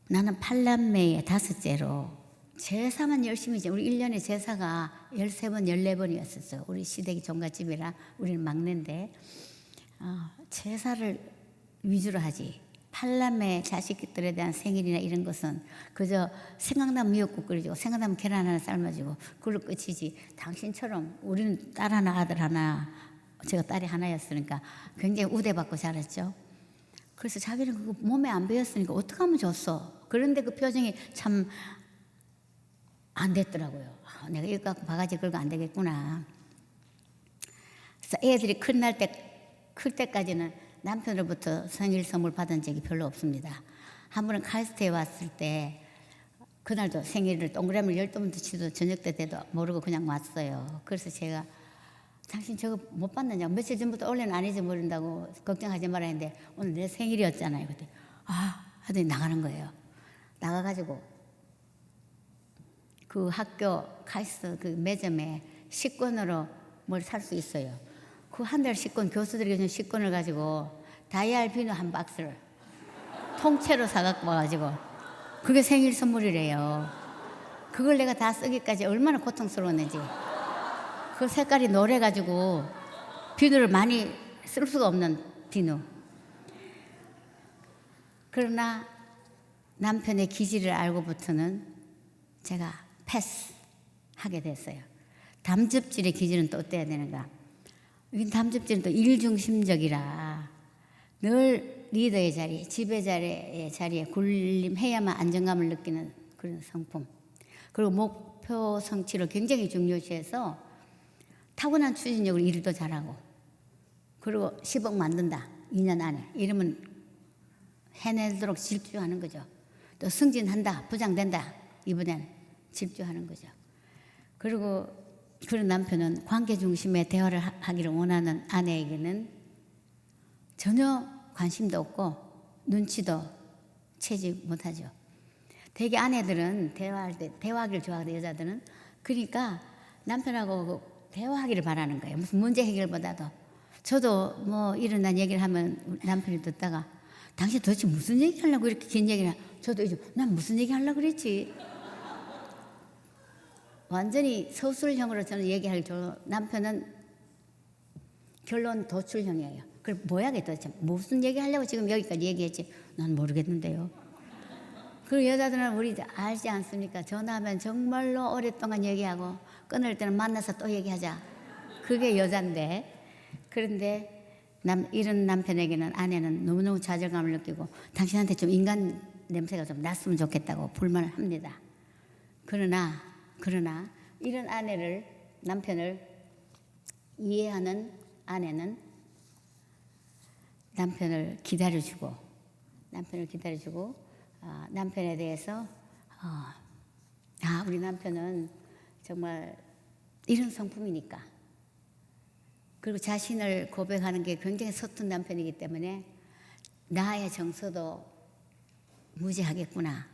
나는 8남매의 5째로 제사만 열심히 지 우리 1년에 제사가 13번, 14번이었었어요. 우리 시댁이 종갓집이라 우리는 막내인데 제사를 위주로 하지. 8남매 자식들에 대한 생일이나 이런 것은 그저 생각나면 미역국 끓여주고 생각나면 계란 하나 삶아주고 그걸로 끝이지. 당신처럼 우리는 딸 하나 아들 하나 제가 딸이 하나였으니까 굉장히 우대받고 자랐죠. 그래서 자기는 그거 몸에 안 배웠으니까 어떡하면 좋소. 그런데 그 표정이 참 안 됐더라고요. 내가 이거 갖고 바가지 걸고 안 되겠구나. 그래서 애들이 클 때까지는 남편으로부터 생일 선물 받은 적이 별로 없습니다. 한 번은 카이스트에 왔을 때 그날도 생일을 동그라미를 12번도 치도 저녁 때 돼도 모르고 그냥 왔어요. 그래서 제가 당신 저거 못 받느냐고 며칠 전부터 원래는 안 잊어버린다고 걱정하지 말아야 했는데 오늘 내 생일이었잖아요. 그때 하더니 나가는 거예요. 나가가지고 그 학교 카이스트 그 매점에 식권으로 뭘 살 수 있어요. 그 한 달 식권 교수들에게 준 식권을 가지고 다이알 비누 한 박스를 통째로 사갖고 와가지고 그게 생일 선물이래요. 그걸 내가 다 쓰기까지 얼마나 고통스러웠는지. 그 색깔이 노래가지고 비누를 많이 쓸 수가 없는 비누. 그러나 남편의 기질을 알고부터는 제가 패스하게 됐어요. 담즙질의 기질은 또 어때야 되는가? 이 담즙질은 또 일중심적이라 늘 리더의 자리, 지배자의 자리에 군림해야만 안정감을 느끼는 그런 성품. 그리고 목표 성취를 굉장히 중요시해서 타고난 추진력으로 일도 잘하고 그리고 10억 만든다. 2년 안에. 이러면 해내도록 질주하는 거죠. 또 승진한다. 부장된다. 이번엔 질주하는 거죠. 그리고 그런 남편은 관계 중심의 대화를 하기를 원하는 아내에게는 전혀 관심도 없고 눈치도 채지 못하죠. 대개 아내들은 대화할 때 대화하기를 좋아하는 여자들은 그러니까 남편하고 대화하기를 바라는 거예요. 무슨 문제 해결보다도. 저도 뭐 일어난 얘기를 하면 남편이 듣다가 당신 도대체 무슨 얘기 하려고 이렇게 긴 얘기를 저도 이제 난 무슨 얘기 하려고 그랬지. 완전히 서술형으로 저는 얘기하기 좋은 남편은 결론 도출형이에요. 그럼 뭐야 도대체 무슨 얘기 하려고 지금 여기까지 얘기했지. 난 모르겠는데요. 그리고 여자들은 우리 알지 않습니까? 전화하면 정말로 오랫동안 얘기하고 끊을 때는 만나서 또 얘기하자. 그게 여잔데. 그런데 이런 남편에게는 아내는 너무너무 좌절감을 느끼고 당신한테 좀 인간 냄새가 좀 났으면 좋겠다고 불만을 합니다. 그러나 이런 남편을 이해하는 아내는 남편을 기다려주고 남편에 대해서 우리 남편은 정말 이런 성품이니까, 그리고 자신을 고백하는 게 굉장히 서툰 남편이기 때문에 나의 정서도 무지하겠구나,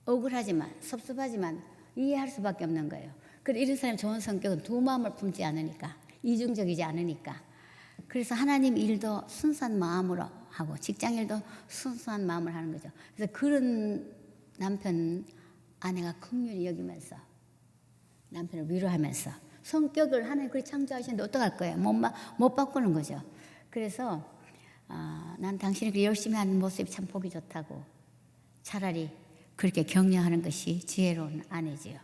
억울하지만 섭섭하지만 이해할 수밖에 없는 거예요. 그리고 이런 사람이 좋은 성격은 두 마음을 품지 않으니까, 이중적이지 않으니까. 그래서 하나님 일도 순수한 마음으로 하고 직장 일도 순수한 마음을 하는 거죠. 그래서 그런 남편 아내가 긍휼히 여기면서 남편을 위로하면서, 성격을 하나님 그렇게 창조하시는데 어떡할 거예요? 못 바꾸는 거죠. 그래서 난 당신이 그렇게 열심히 하는 모습이 참 보기 좋다고 차라리 그렇게 격려하는 것이 지혜로운 아내지요.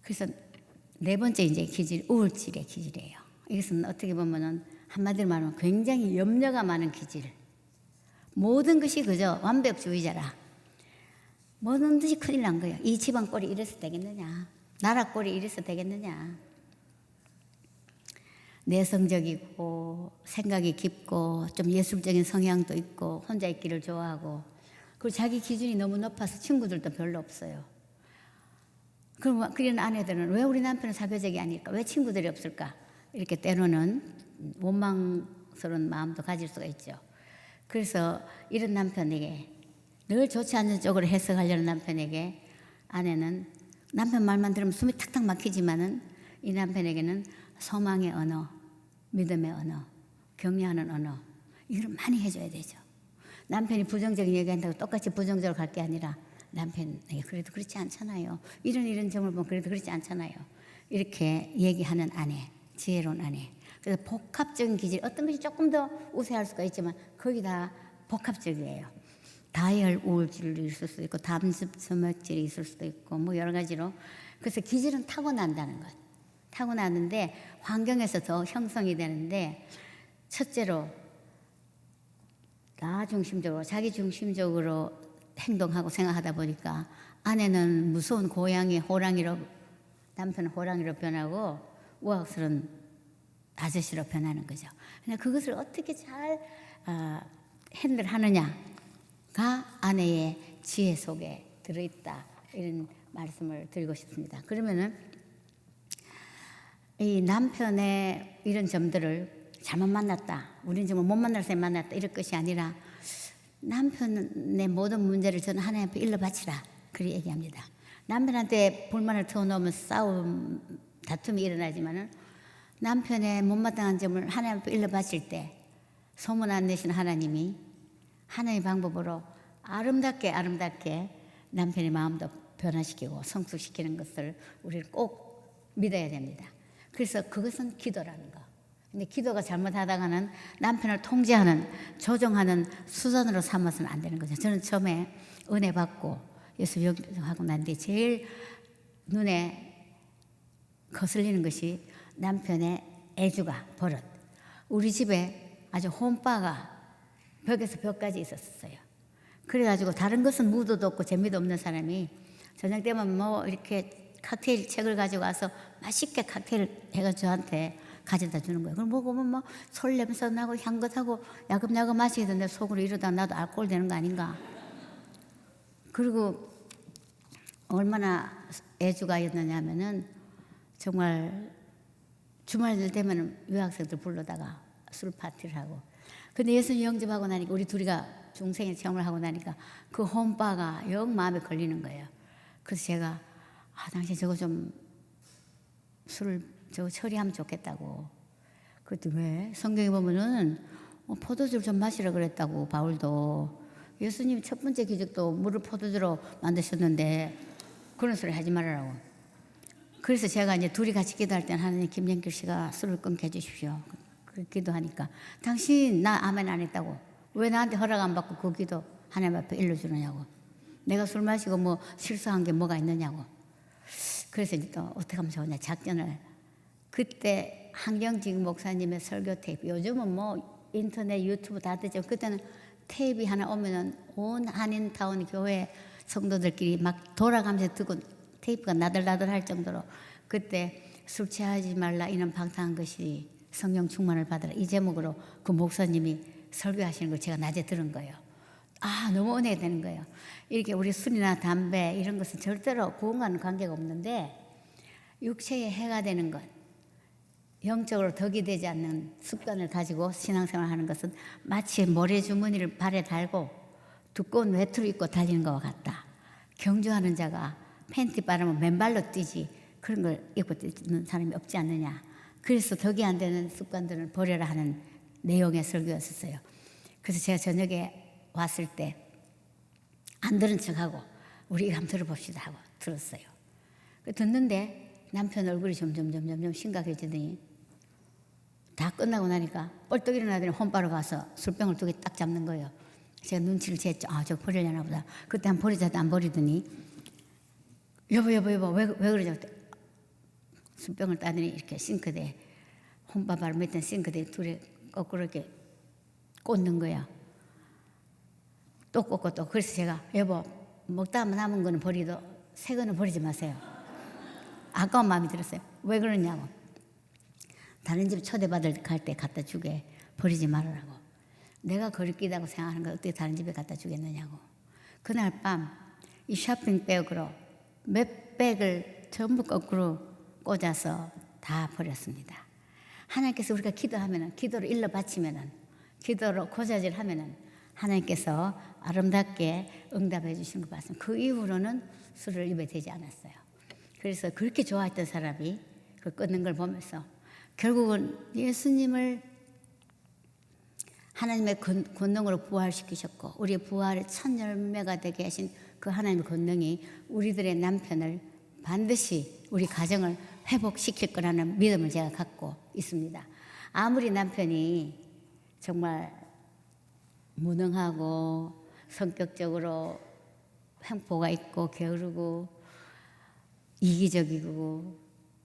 그래서 네 번째 이제 기질, 우울질의 기질이에요. 이것은 어떻게 보면은 한마디로 말하면 굉장히 염려가 많은 기질. 모든 것이 그저 완벽주의자라. 모든 듯이 큰일 난 거예요. 이 집안 꼴이 이래서 되겠느냐, 나라 꼴이 이래서 되겠느냐. 내성적이고 생각이 깊고 좀 예술적인 성향도 있고 혼자 있기를 좋아하고, 그리고 자기 기준이 너무 높아서 친구들도 별로 없어요. 그럼 그런 아내들은 왜 우리 남편은 사교적이 아닐까? 왜 친구들이 없을까? 이렇게 때로는 원망스러운 마음도 가질 수가 있죠. 그래서 이런 남편에게, 늘 좋지 않은 쪽으로 해석하려는 남편에게 아내는 남편 말만 들으면 숨이 탁탁 막히지만은 이 남편에게는 소망의 언어, 믿음의 언어, 격려하는 언어, 이걸 많이 해줘야 되죠. 남편이 부정적인 얘기한다고 똑같이 부정적으로 갈 게 아니라 남편에게 그래도 그렇지 않잖아요. 이런 점을 보면 그래도 그렇지 않잖아요. 이렇게 얘기하는 아내, 지혜로운 아내. 그래서 복합적인 기질, 어떤 것이 조금 더 우세할 수가 있지만 거의 다 복합적이에요. 다이얼 우울질이 있을 수도 있고 담즙섬액질이 있을 수도 있고 뭐 여러 가지로. 그래서 기질은 타고난다는 것. 타고나는데 환경에서 더 형성이 되는데, 첫째로 나 중심적으로, 자기 중심적으로 행동하고 생각하다 보니까 아내는 무서운 고양이, 호랑이로, 남편은 호랑이로 변하고 우악스러운 아저씨로 변하는 거죠. 근데 그것을 어떻게 잘 핸들하느냐가 아내의 지혜 속에 들어있다, 이런 말씀을 드리고 싶습니다. 그러면은 이 남편의 이런 점들을 잘못 만났다, 우리는 정말 못 만날 사람 만났다, 이럴 것이 아니라 남편의 모든 문제를 저는 하나님 앞에 일러 바치라, 그렇게 얘기합니다. 남편한테 불만을 터놓으면 싸움, 다툼이 일어나지만은 남편의 못마땅한 점을 하나님 앞에 일러 바칠 때 소문 안 내신 하나님이 하나님의 방법으로 아름답게 남편의 마음도 변화시키고 성숙시키는 것을 우리는 꼭 믿어야 됩니다. 그래서 그것은 기도라는 거. 근데 기도가 잘못하다가는 남편을 통제하는, 조정하는 수단으로 삼아서는 안 되는 거죠. 저는 처음에 은혜 받고 예수 영접하고 난 뒤에 제일 눈에 거슬리는 것이 남편의 애주가, 버릇. 우리 집에 아주 홈바가 벽에서 벽까지 있었어요. 그래가지고 다른 것은 무도도 없고 재미도 없는 사람이 저녁 되면 뭐 이렇게 칵테일 책을 가지고 와서 맛있게 칵테일 해가 저한테 가져다 주는 거예요. 그걸 먹으면 뭐 솔 냄새 나고 향긋하고 야금야금 마시게 되는데 속으로 이러다 나도 알코올 되는 거 아닌가. 그리고 얼마나 애주가였느냐 하면은 정말 주말 되면 유학생들 불러다가 술 파티를 하고. 근데 예수님 영접하고 나니까 우리 둘이가 중생의 체험을 하고 나니까 그 홈바가 영 마음에 걸리는 거예요. 그래서 제가 당신 저거 좀 술을 저거 처리하면 좋겠다고. 그랬더니 왜? 성경에 보면은 포도주를 좀 마시라 그랬다고, 바울도. 예수님 첫 번째 기적도 물을 포도주로 만드셨는데 그런 소리 하지 말라고. 그래서 제가 이제 둘이 같이 기도할 때는 하나님, 김영길 씨가 술을 끊게 해주십시오. 그렇게 기도하니까 당신 나 아멘 안 했다고. 왜 나한테 허락 안 받고 그 기도 하나님 앞에 일러주느냐고. 내가 술 마시고 뭐 실수한 게 뭐가 있느냐고. 그래서 이제 또 어떻게 하면 좋으냐 작전을. 그때 한경직 목사님의 설교 테이프, 요즘은 뭐 인터넷 유튜브 다 되죠. 그때는 테이프 하나 오면은 온 한인타운 교회 성도들끼리 막 돌아가면서 듣고 테이프가 나들나들 할 정도로, 그때 술 취하지 말라 이는 방탕한 것이 성령 충만을 받으라, 이 제목으로 그 목사님이 설교하시는 걸 제가 낮에 들은 거예요. 아, 너무 은혜가 되는 거예요. 이렇게 우리 술이나 담배 이런 것은 절대로 구원과는 관계가 없는데, 육체에 해가 되는 것, 영적으로 덕이 되지 않는 습관을 가지고 신앙생활을 하는 것은 마치 모래주머니를 발에 달고 두꺼운 외투를 입고 달리는 것과 같다. 경주하는 자가 팬티 바르면 맨발로 뛰지 그런 걸 입고 뛰는 사람이 없지 않느냐. 그래서 덕이 안 되는 습관들을 버려라 하는 내용의 설교였었어요. 그래서 제가 저녁에 왔을 때 안 들은 척하고 우리 이거 한번 들어봅시다 하고 들었어요. 듣는데 남편 얼굴이 점점 심각해지더니 다 끝나고 나니까 벌떡 일어나더니 혼바로 가서 술병을 2개 딱 잡는 거예요. 제가 눈치를 챘죠. 아, 저거 버리려나 보다. 그때 한 버리자도 안 버리더니 여보 왜 그러냐고. 술병을 따더니 이렇게 싱크대에, 혼밥을 met던 싱크대에 둘에 거꾸로 이렇게 꽂는 거야. 또 꽂고 또. 그래서 제가 여보, 먹다 남은 거는 버리도 새 거는 버리지 마세요. 아까운 마음이 들었어요. 왜 그러냐고. 다른 집 초대받을 갈 때 갖다 주게 버리지 말으라고. 내가 거리끼다고 생각하는 걸 어떻게 다른 집에 갖다 주겠느냐고. 그날 밤 이 쇼핑백으로 몇 백을 전부 거꾸로 꽂아서 다 버렸습니다. 하나님께서 우리가 기도하면은, 기도로 일러 바치면은, 기도로 고자질하면은 하나님께서 아름답게 응답해 주시는 것 봤습니다. 그 이후로는 술을 입에 대지 않았어요. 그래서 그렇게 좋아했던 사람이 그 끊는 걸 보면서 결국은 예수님을 하나님의 권능으로 부활시키셨고, 우리의 부활의 첫 열매가 되게 하신 그 하나님의 권능이 우리들의 남편을 반드시, 우리 가정을 회복시킬 거라는 믿음을 제가 갖고 있습니다. 아무리 남편이 정말 무능하고 성격적으로 횡포가 있고 게으르고 이기적이고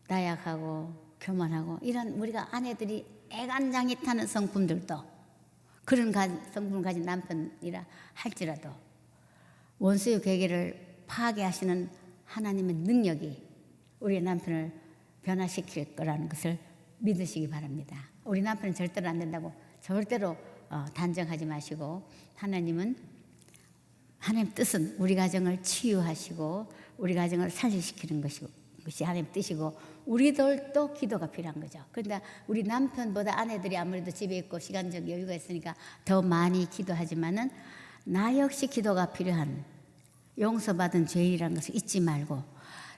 나약하고 교만하고 이런 우리가 아내들이 애간장이 타는 성품들도, 그런 성품을 가진 남편이라 할지라도 원수의 계계를 파괴하시는 하나님의 능력이 우리 남편을 변화시킬 거라는 것을 믿으시기 바랍니다. 우리 남편은 절대로 안 된다고 절대로 단정하지 마시고, 하나님 뜻은 우리 가정을 치유하시고 우리 가정을 살리시키는 것이 하나님 뜻이고, 우리들도 기도가 필요한 거죠. 그런데 우리 남편보다 아내들이 아무래도 집에 있고 시간적 여유가 있으니까 더 많이 기도하지만은 나 역시 기도가 필요한, 용서받은 죄인이라는 것을 잊지 말고,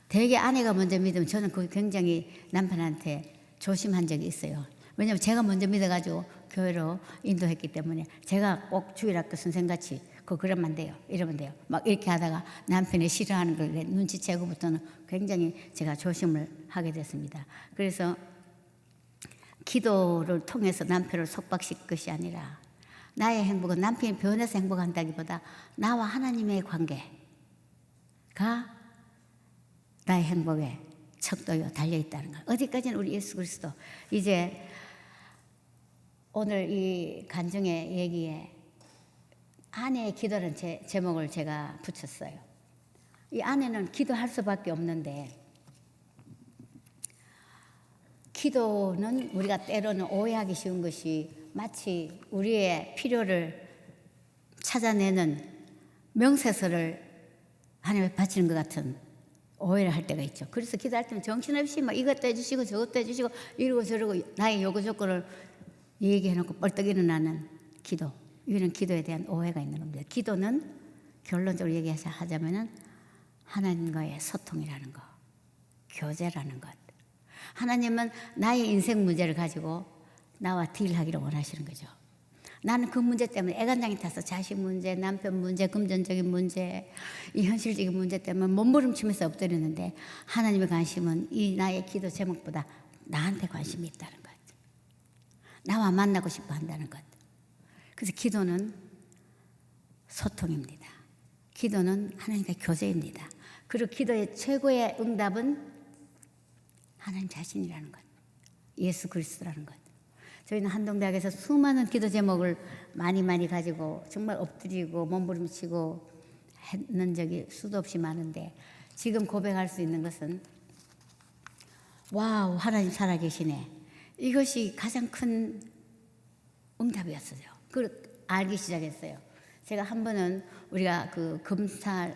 대개 아내가 먼저 믿으면 저는 그거 굉장히 남편한테 조심한 적이 있어요. 왜냐하면 제가 먼저 믿어가지고 교회로 인도했기 때문에 제가 꼭 주일학교 선생같이 그러면 안 돼요, 이러면 돼요, 막 이렇게 하다가 남편이 싫어하는 걸 눈치채고부터는 굉장히 제가 조심을 하게 됐습니다. 그래서 기도를 통해서 남편을 속박시킬 것이 아니라, 나의 행복은 남편이 변해서 행복한다기보다 나와 하나님의 관계가 나의 행복에 척도요 달려있다는 것. 어디까지는 우리 예수 그리스도. 이제 오늘 이 간증의 얘기에 아내의 기도라는 제목을 제가 붙였어요. 이 아내는 기도할 수밖에 없는데, 기도는 우리가 때로는 오해하기 쉬운 것이 마치 우리의 필요를 찾아내는 명세서를 하나님께 바치는 것 같은 오해를 할 때가 있죠. 그래서 기도할 때는 정신없이 막 이것도 해주시고 저것도 해주시고 이러고 저러고 나의 요구 조건을 얘기해놓고 벌떡 일어나는 기도. 이거는 기도에 대한 오해가 있는 겁니다. 기도는 결론적으로 얘기하자면은 하나님과의 소통이라는 것, 교제라는 것. 하나님은 나의 인생 문제를 가지고 나와 딜하기를 원하시는 거죠. 나는 그 문제 때문에 애간장이 타서 자식 문제, 남편 문제, 금전적인 문제, 이 현실적인 문제 때문에 몸부림치면서 엎드리는데, 하나님의 관심은 이 나의 기도 제목보다 나한테 관심이 있다는 것, 나와 만나고 싶어 한다는 것. 그래서 기도는 소통입니다. 기도는 하나님과 교제입니다. 그리고 기도의 최고의 응답은 하나님 자신이라는 것. 예수 그리스도라는 것. 저희는 한동대학에서 수많은 기도 제목을 많이 가지고 정말 엎드리고 몸부림치고 했는 적이 수도 없이 많은데 지금 고백할 수 있는 것은 와우, 하나님 살아계시네. 이것이 가장 큰 응답이었어요. 그걸 알기 시작했어요. 제가 한 번은 우리가 그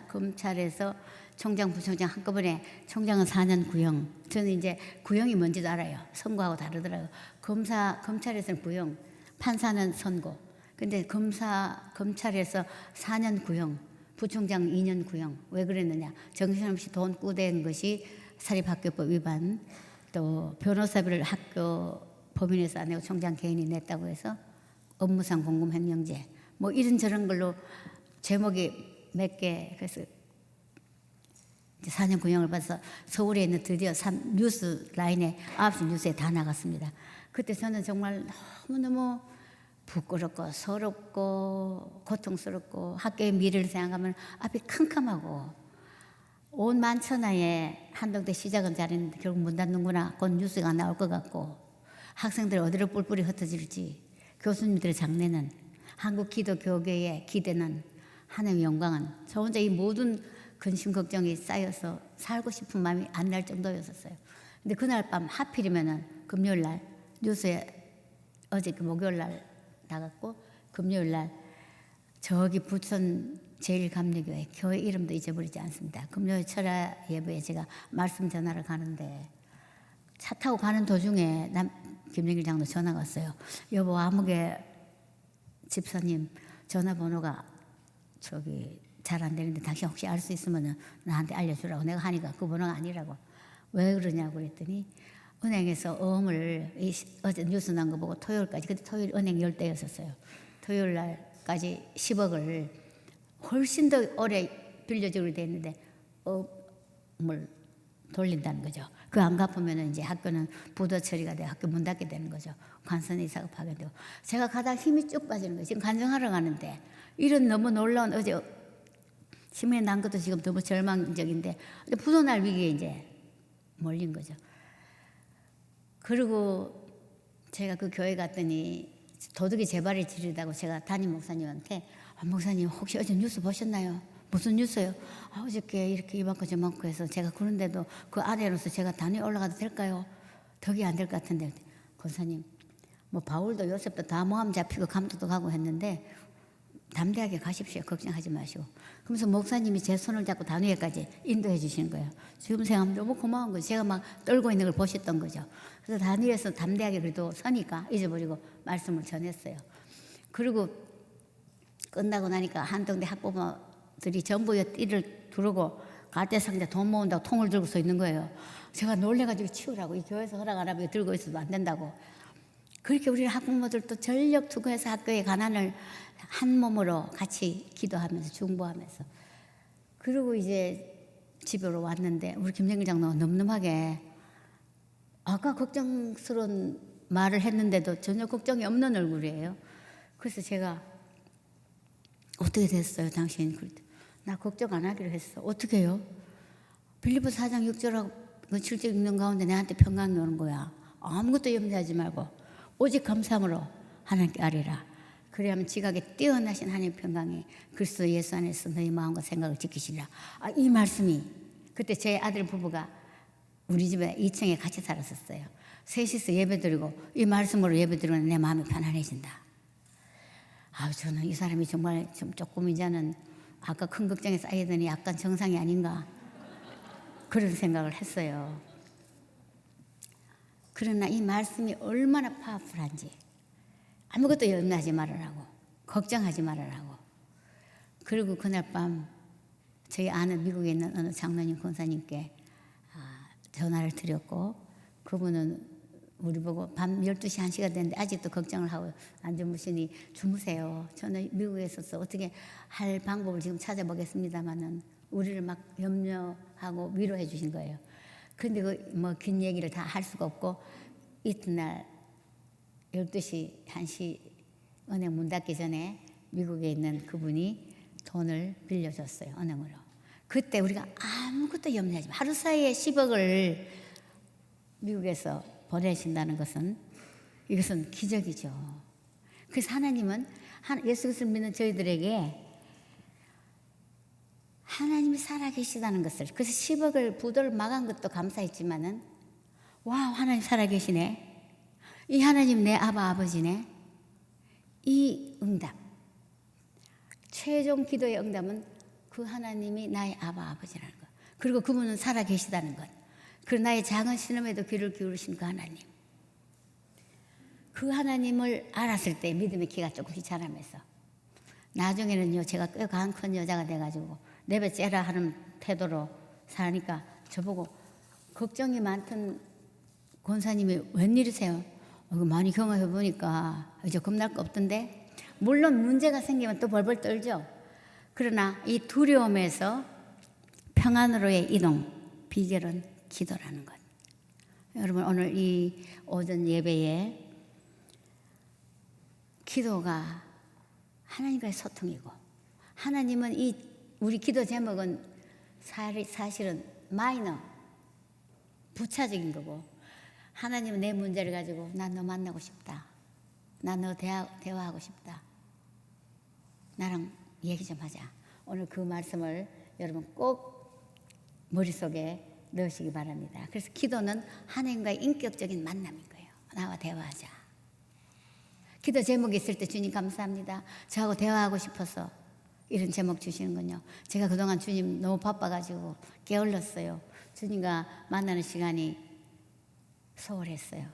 검찰에서 총장, 부총장 한꺼번에 검장은 4년 구형. 저는 이제 구형이 뭔지도 알아요. 선고하고 다르더라고요. 검찰에서는 구형, 판사는 선고. 근데 검찰에서 4년 구형, 부총장 2년 구형. 왜 그랬느냐? 정신없이 돈 꾸댄 것이 사립학교법 위반, 또 변호사비를 학교 법인에서 안 내고 총장 개인이 냈다고 해서 업무상 공금횡령죄. 뭐 이런저런 걸로 제목이 몇 개, 그래서 이제 4년 구형을 받아서 서울에 있는 드디어 뉴스 라인에 9시 뉴스에 다 나갔습니다. 그때 저는 정말 너무너무 부끄럽고 서럽고 고통스럽고 학교의 미래를 생각하면 앞이 캄캄하고 온 만천하에 한동대 시작은 잘했는데 결국 문 닫는구나. 곧 뉴스가 나올 것 같고 학생들 어디로 뿔뿔이 흩어질지 교수님들의 장래는 한국 기도교계의 기대는 하나님의 영광은 저 혼자 이 모든 근심 걱정이 쌓여서 살고 싶은 마음이 안 날 정도였었어요. 근데 그날 밤 하필이면은 금요일 날 뉴스에 어제 그 목요일 날 나갔고 금요일 날 저기 부천 제1감리교회 교회 이름도 잊어버리지 않습니다. 금요일 철야 예배에 제가 말씀 전하러 가는데 차 타고 가는 도중에 김영길 장로 전화가 왔어요. 여보 아무개 집사님 전화번호가 저기 잘 안 되는데 당신 혹시 알 수 있으면 나한테 알려주라고. 내가 하니까 그 번호가 아니라고. 왜 그러냐고 그랬더니 은행에서 어음을 어제 뉴스 난 거 보고 토요일까지, 그때 토요일 은행 열 때였었어요. 토요일 날까지 10억을 훨씬 더 오래 빌려주기로 돼 있는데 어음을 돌린다는 거죠. 그 안 갚으면 이제 학교는 부도 처리가 돼 학교 문 닫게 되는 거죠. 관선 이사가 파견되고 제가 가다 힘이 쭉 빠지는 거예요. 지금 간증하러 가는데 이런 너무 놀라운 어제 신문에 난 것도 지금 너무 절망적인데 부도 날 위기에 이제 몰린 거죠. 그리고 제가 그 교회 갔더니 도둑이 제 발을 지르다고 제가 담임 목사님한테 목사님 혹시 어제 뉴스 보셨나요? 무슨 뉴스요? 어저께 이렇게 이만큼 저만큼 해서 제가 그런데도 그 아래로서 제가 단위 올라가도 될까요? 덕이 안 될 것 같은데 권사님 뭐 바울도 요셉도 다 모함 잡히고 감독도 가고 했는데 담대하게 가십시오. 걱정하지 마시고. 그러면서 목사님이 제 손을 잡고 단위에까지 인도해 주시는 거예요. 지금 생각하면 너무 고마운 거죠. 제가 막 떨고 있는 걸 보셨던 거죠. 그래서 단위에서 담대하게 그래도 서니까 잊어버리고 말씀을 전했어요. 그리고 끝나고 나니까 한동대 학부모들이 전부 띠를 두르고 가대상자 돈 모은다고 통을 들고 서 있는 거예요. 제가 놀래가지고 치우라고. 이 교회에서 허락 안 하면 들고 있어도 안 된다고. 그렇게 우리 학부모들도 전력 투구해서 학교의 가난을 한 몸으로 같이 기도하면서 중보하면서 그리고 이제 집으로 왔는데 우리 김정일 장로가 늠름하게 아까 걱정스러운 말을 했는데도 전혀 걱정이 없는 얼굴이에요. 그래서 제가 어떻게 됐어요 당신? 그랬더니 나 걱정 안 하기로 했어. 어떻게 해요? 빌립보서 4장 6절하고 7절 읽는 가운데 내한테 평강이 오는 거야. 아무것도 염려하지 말고 오직 감사함으로 하나님께 아뢰라. 그래야만 지각에 뛰어나신 하나님의 평강이 그리스도 예수 안에서 너희 마음과 생각을 지키시리라. 이 말씀이 그때 제 아들 부부가 우리 집에 2층에 같이 살았었어요. 셋이서 예배드리고 이 말씀으로 예배드리면 내 마음이 편안해진다. 저는 이 사람이 정말 좀 조금 이제는 아까 큰 걱정에 쌓이더니 약간 정상이 아닌가 그런 생각을 했어요. 그러나 이 말씀이 얼마나 파워풀한지 아무것도 염려하지 말으라고 걱정하지 말으라고. 그리고 그날 밤 저희 아는 미국에 있는 어느 장로님 권사님께 전화를 드렸고 그분은 우리 보고 밤 12시 1시가 됐는데 아직도 걱정을 하고 안 주무시니 주무세요. 저는 미국에 있어서 어떻게 할 방법을 지금 찾아보겠습니다마는 우리를 막 염려하고 위로해 주신 거예요. 그런데 그 뭐 긴 얘기를 다 할 수가 없고 이튿날 12시 1시 은행 문 닫기 전에 미국에 있는 그분이 돈을 빌려줬어요. 은행으로. 그때 우리가 아무것도 염려하지 마. 하루 사이에 10억을 미국에서 보내신다는 것은 이것은 기적이죠. 그래서 하나님은 예수 그리스도를 믿는 저희들에게 하나님이 살아계시다는 것을, 그래서 10억을 부도를 막은 것도 감사했지만은 와, 하나님 살아계시네, 이 하나님 내 아버지네, 이 응답, 최종 기도의 응답은 그 하나님이 나의 아버지라는 것, 그리고 그분은 살아계시다는 것, 그리고 나의 작은 신음에도 귀를 기울이신 그 하나님, 그 하나님을 알았을 때 믿음의 키가 조금씩 자라면서 나중에는요, 제가 꽤 큰 여자가 돼가지고 내뱉째라 하는 태도로 사니까 저보고 걱정이 많던 권사님이 웬일이세요? 많이 경험해 보니까 이제 겁날 거 없던데. 물론 문제가 생기면 또 벌벌 떨죠. 그러나 이 두려움에서 평안으로의 이동, 비결은 기도라는 것. 여러분, 오늘 이 오전 예배에 기도가 하나님과의 소통이고, 하나님은 우리 기도 제목은 사실은 마이너, 부차적인 거고, 하나님은 내 문제를 가지고 나 너 만나고 싶다, 나 너 대화하고 싶다, 나랑 얘기 좀 하자. 오늘 그 말씀을 여러분 꼭 머릿속에 넣으시기 바랍니다. 그래서 기도는 하나님과의 인격적인 만남인 거예요. 나와 대화하자. 기도 제목이 있을 때 주님 감사합니다, 저하고 대화하고 싶어서 이런 제목 주시는군요. 제가 그동안 주님 너무 바빠가지고 게을렀어요. 주님과 만나는 시간이 소홀했어요.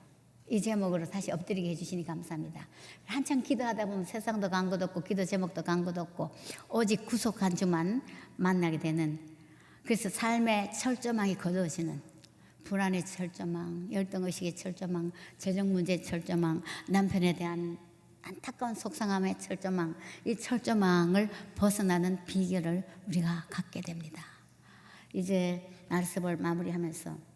이 제목으로 다시 엎드리게 해주시니 감사합니다. 한참 기도하다 보면 세상도 간 것 없고 기도 제목도 간 것 없고 오직 구속한 주만 만나게 되는, 그래서 삶의 철조망이 거두어지는, 불안의 철조망, 열등의식의 철조망, 재정 문제의 철조망, 남편에 대한 안타까운 속상함의 철조망, 이 철조망을 벗어나는 비결을 우리가 갖게 됩니다. 이제 나르스볼 마무리하면서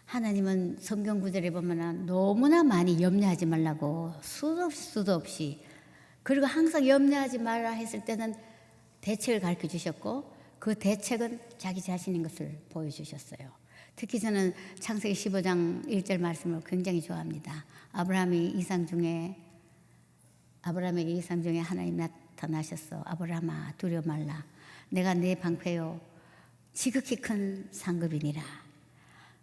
하나님은 성경 구절에 보면 너무나 많이 염려하지 말라고 수도 없이, 그리고 항상 염려하지 말라 했을 때는 대책을 가르쳐 주셨고, 그 대책은 자기 자신인 것을 보여주셨어요. 특히 저는 창세기 15장 1절 말씀을 굉장히 좋아합니다. 아브라함에게 이상 중에 하나님 나타나셨어. 아브라함아, 두려워 말라, 내가 네 방패요 지극히 큰 상급이니라.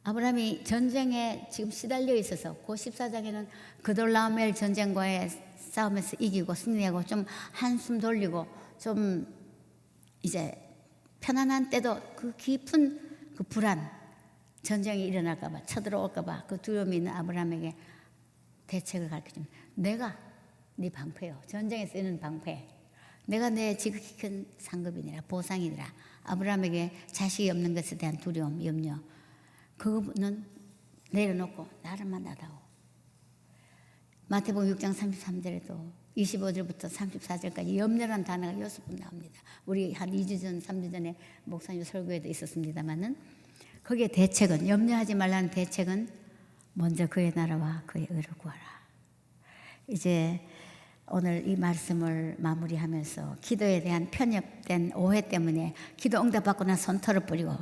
아브라함이 전쟁에 지금 시달려 있어서 그 14장에는 그돌라오멜 전쟁과의 싸움에서 이기고 승리하고 좀 한숨 돌리고 좀 이제 편안한 때도 그 깊은 그 불안, 전쟁이 일어날까봐, 쳐들어올까봐 그 두려움이 있는 아브라함에게 대책을 가르쳐줍니다. 내가 네 방패요, 전쟁에 쓰는 방패, 내가 내 지극히 큰 상급이니라, 보상이니라. 아브라함에게 자식이 없는 것에 대한 두려움, 염려, 그거는 내려놓고 나를 만나다오. 마태복음 6장 33절에도 25절부터 34절까지 염려라는 단어가 6번 나옵니다. 우리 한 2주 전, 3주 전에 목사님 설교에도 있었습니다만은, 거기에 대책은, 염려하지 말라는 대책은 먼저 그의 나라와 그의 의를 구하라. 이제 오늘 이 말씀을 마무리하면서 기도에 대한 편협된 오해 때문에 기도 응답받고 나 손털을 뿌리고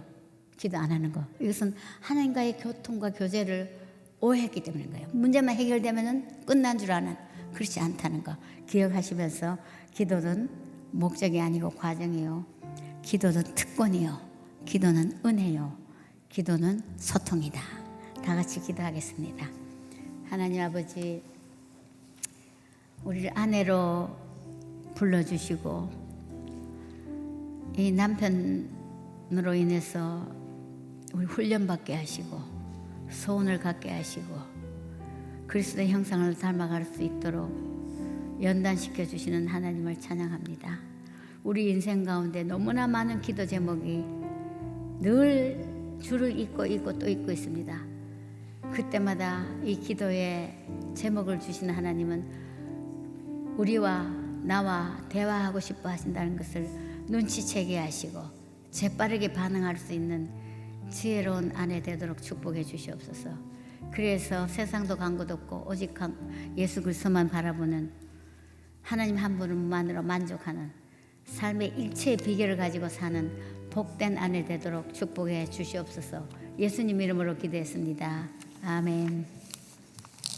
기도 안 하는 거, 이것은 하나님과의 교통과 교제를 오해했기 때문인 거예요. 문제만 해결되면 끝난 줄 아는, 그렇지 않다는 거 기억하시면서, 기도는 목적이 아니고 과정이요, 기도는 특권이요, 기도는 은혜요, 기도는 소통이다. 다 같이 기도하겠습니다. 하나님 아버지, 우리를 아내로 불러주시고 이 남편으로 인해서 우리 훈련받게 하시고 소원을 갖게 하시고 그리스도의 형상을 닮아갈 수 있도록 연단시켜 주시는 하나님을 찬양합니다. 우리 인생 가운데 너무나 많은 기도 제목이 늘 줄을 잇고 또 잇고 있습니다. 그때마다 이 기도의 제목을 주시는 하나님은 우리와 나와 대화하고 싶어 하신다는 것을 눈치채게 하시고 재빠르게 반응할 수 있는 지혜로운 아내 되도록 축복해 주시옵소서. 그래서 세상도 간 곳 없고 오직 예수 그리스도만 바라보는, 하나님 한 분만으로 만족하는 삶의 일체의 비결을 가지고 사는 복된 아내 되도록 축복해 주시옵소서. 예수님 이름으로 기도했습니다. 아멘.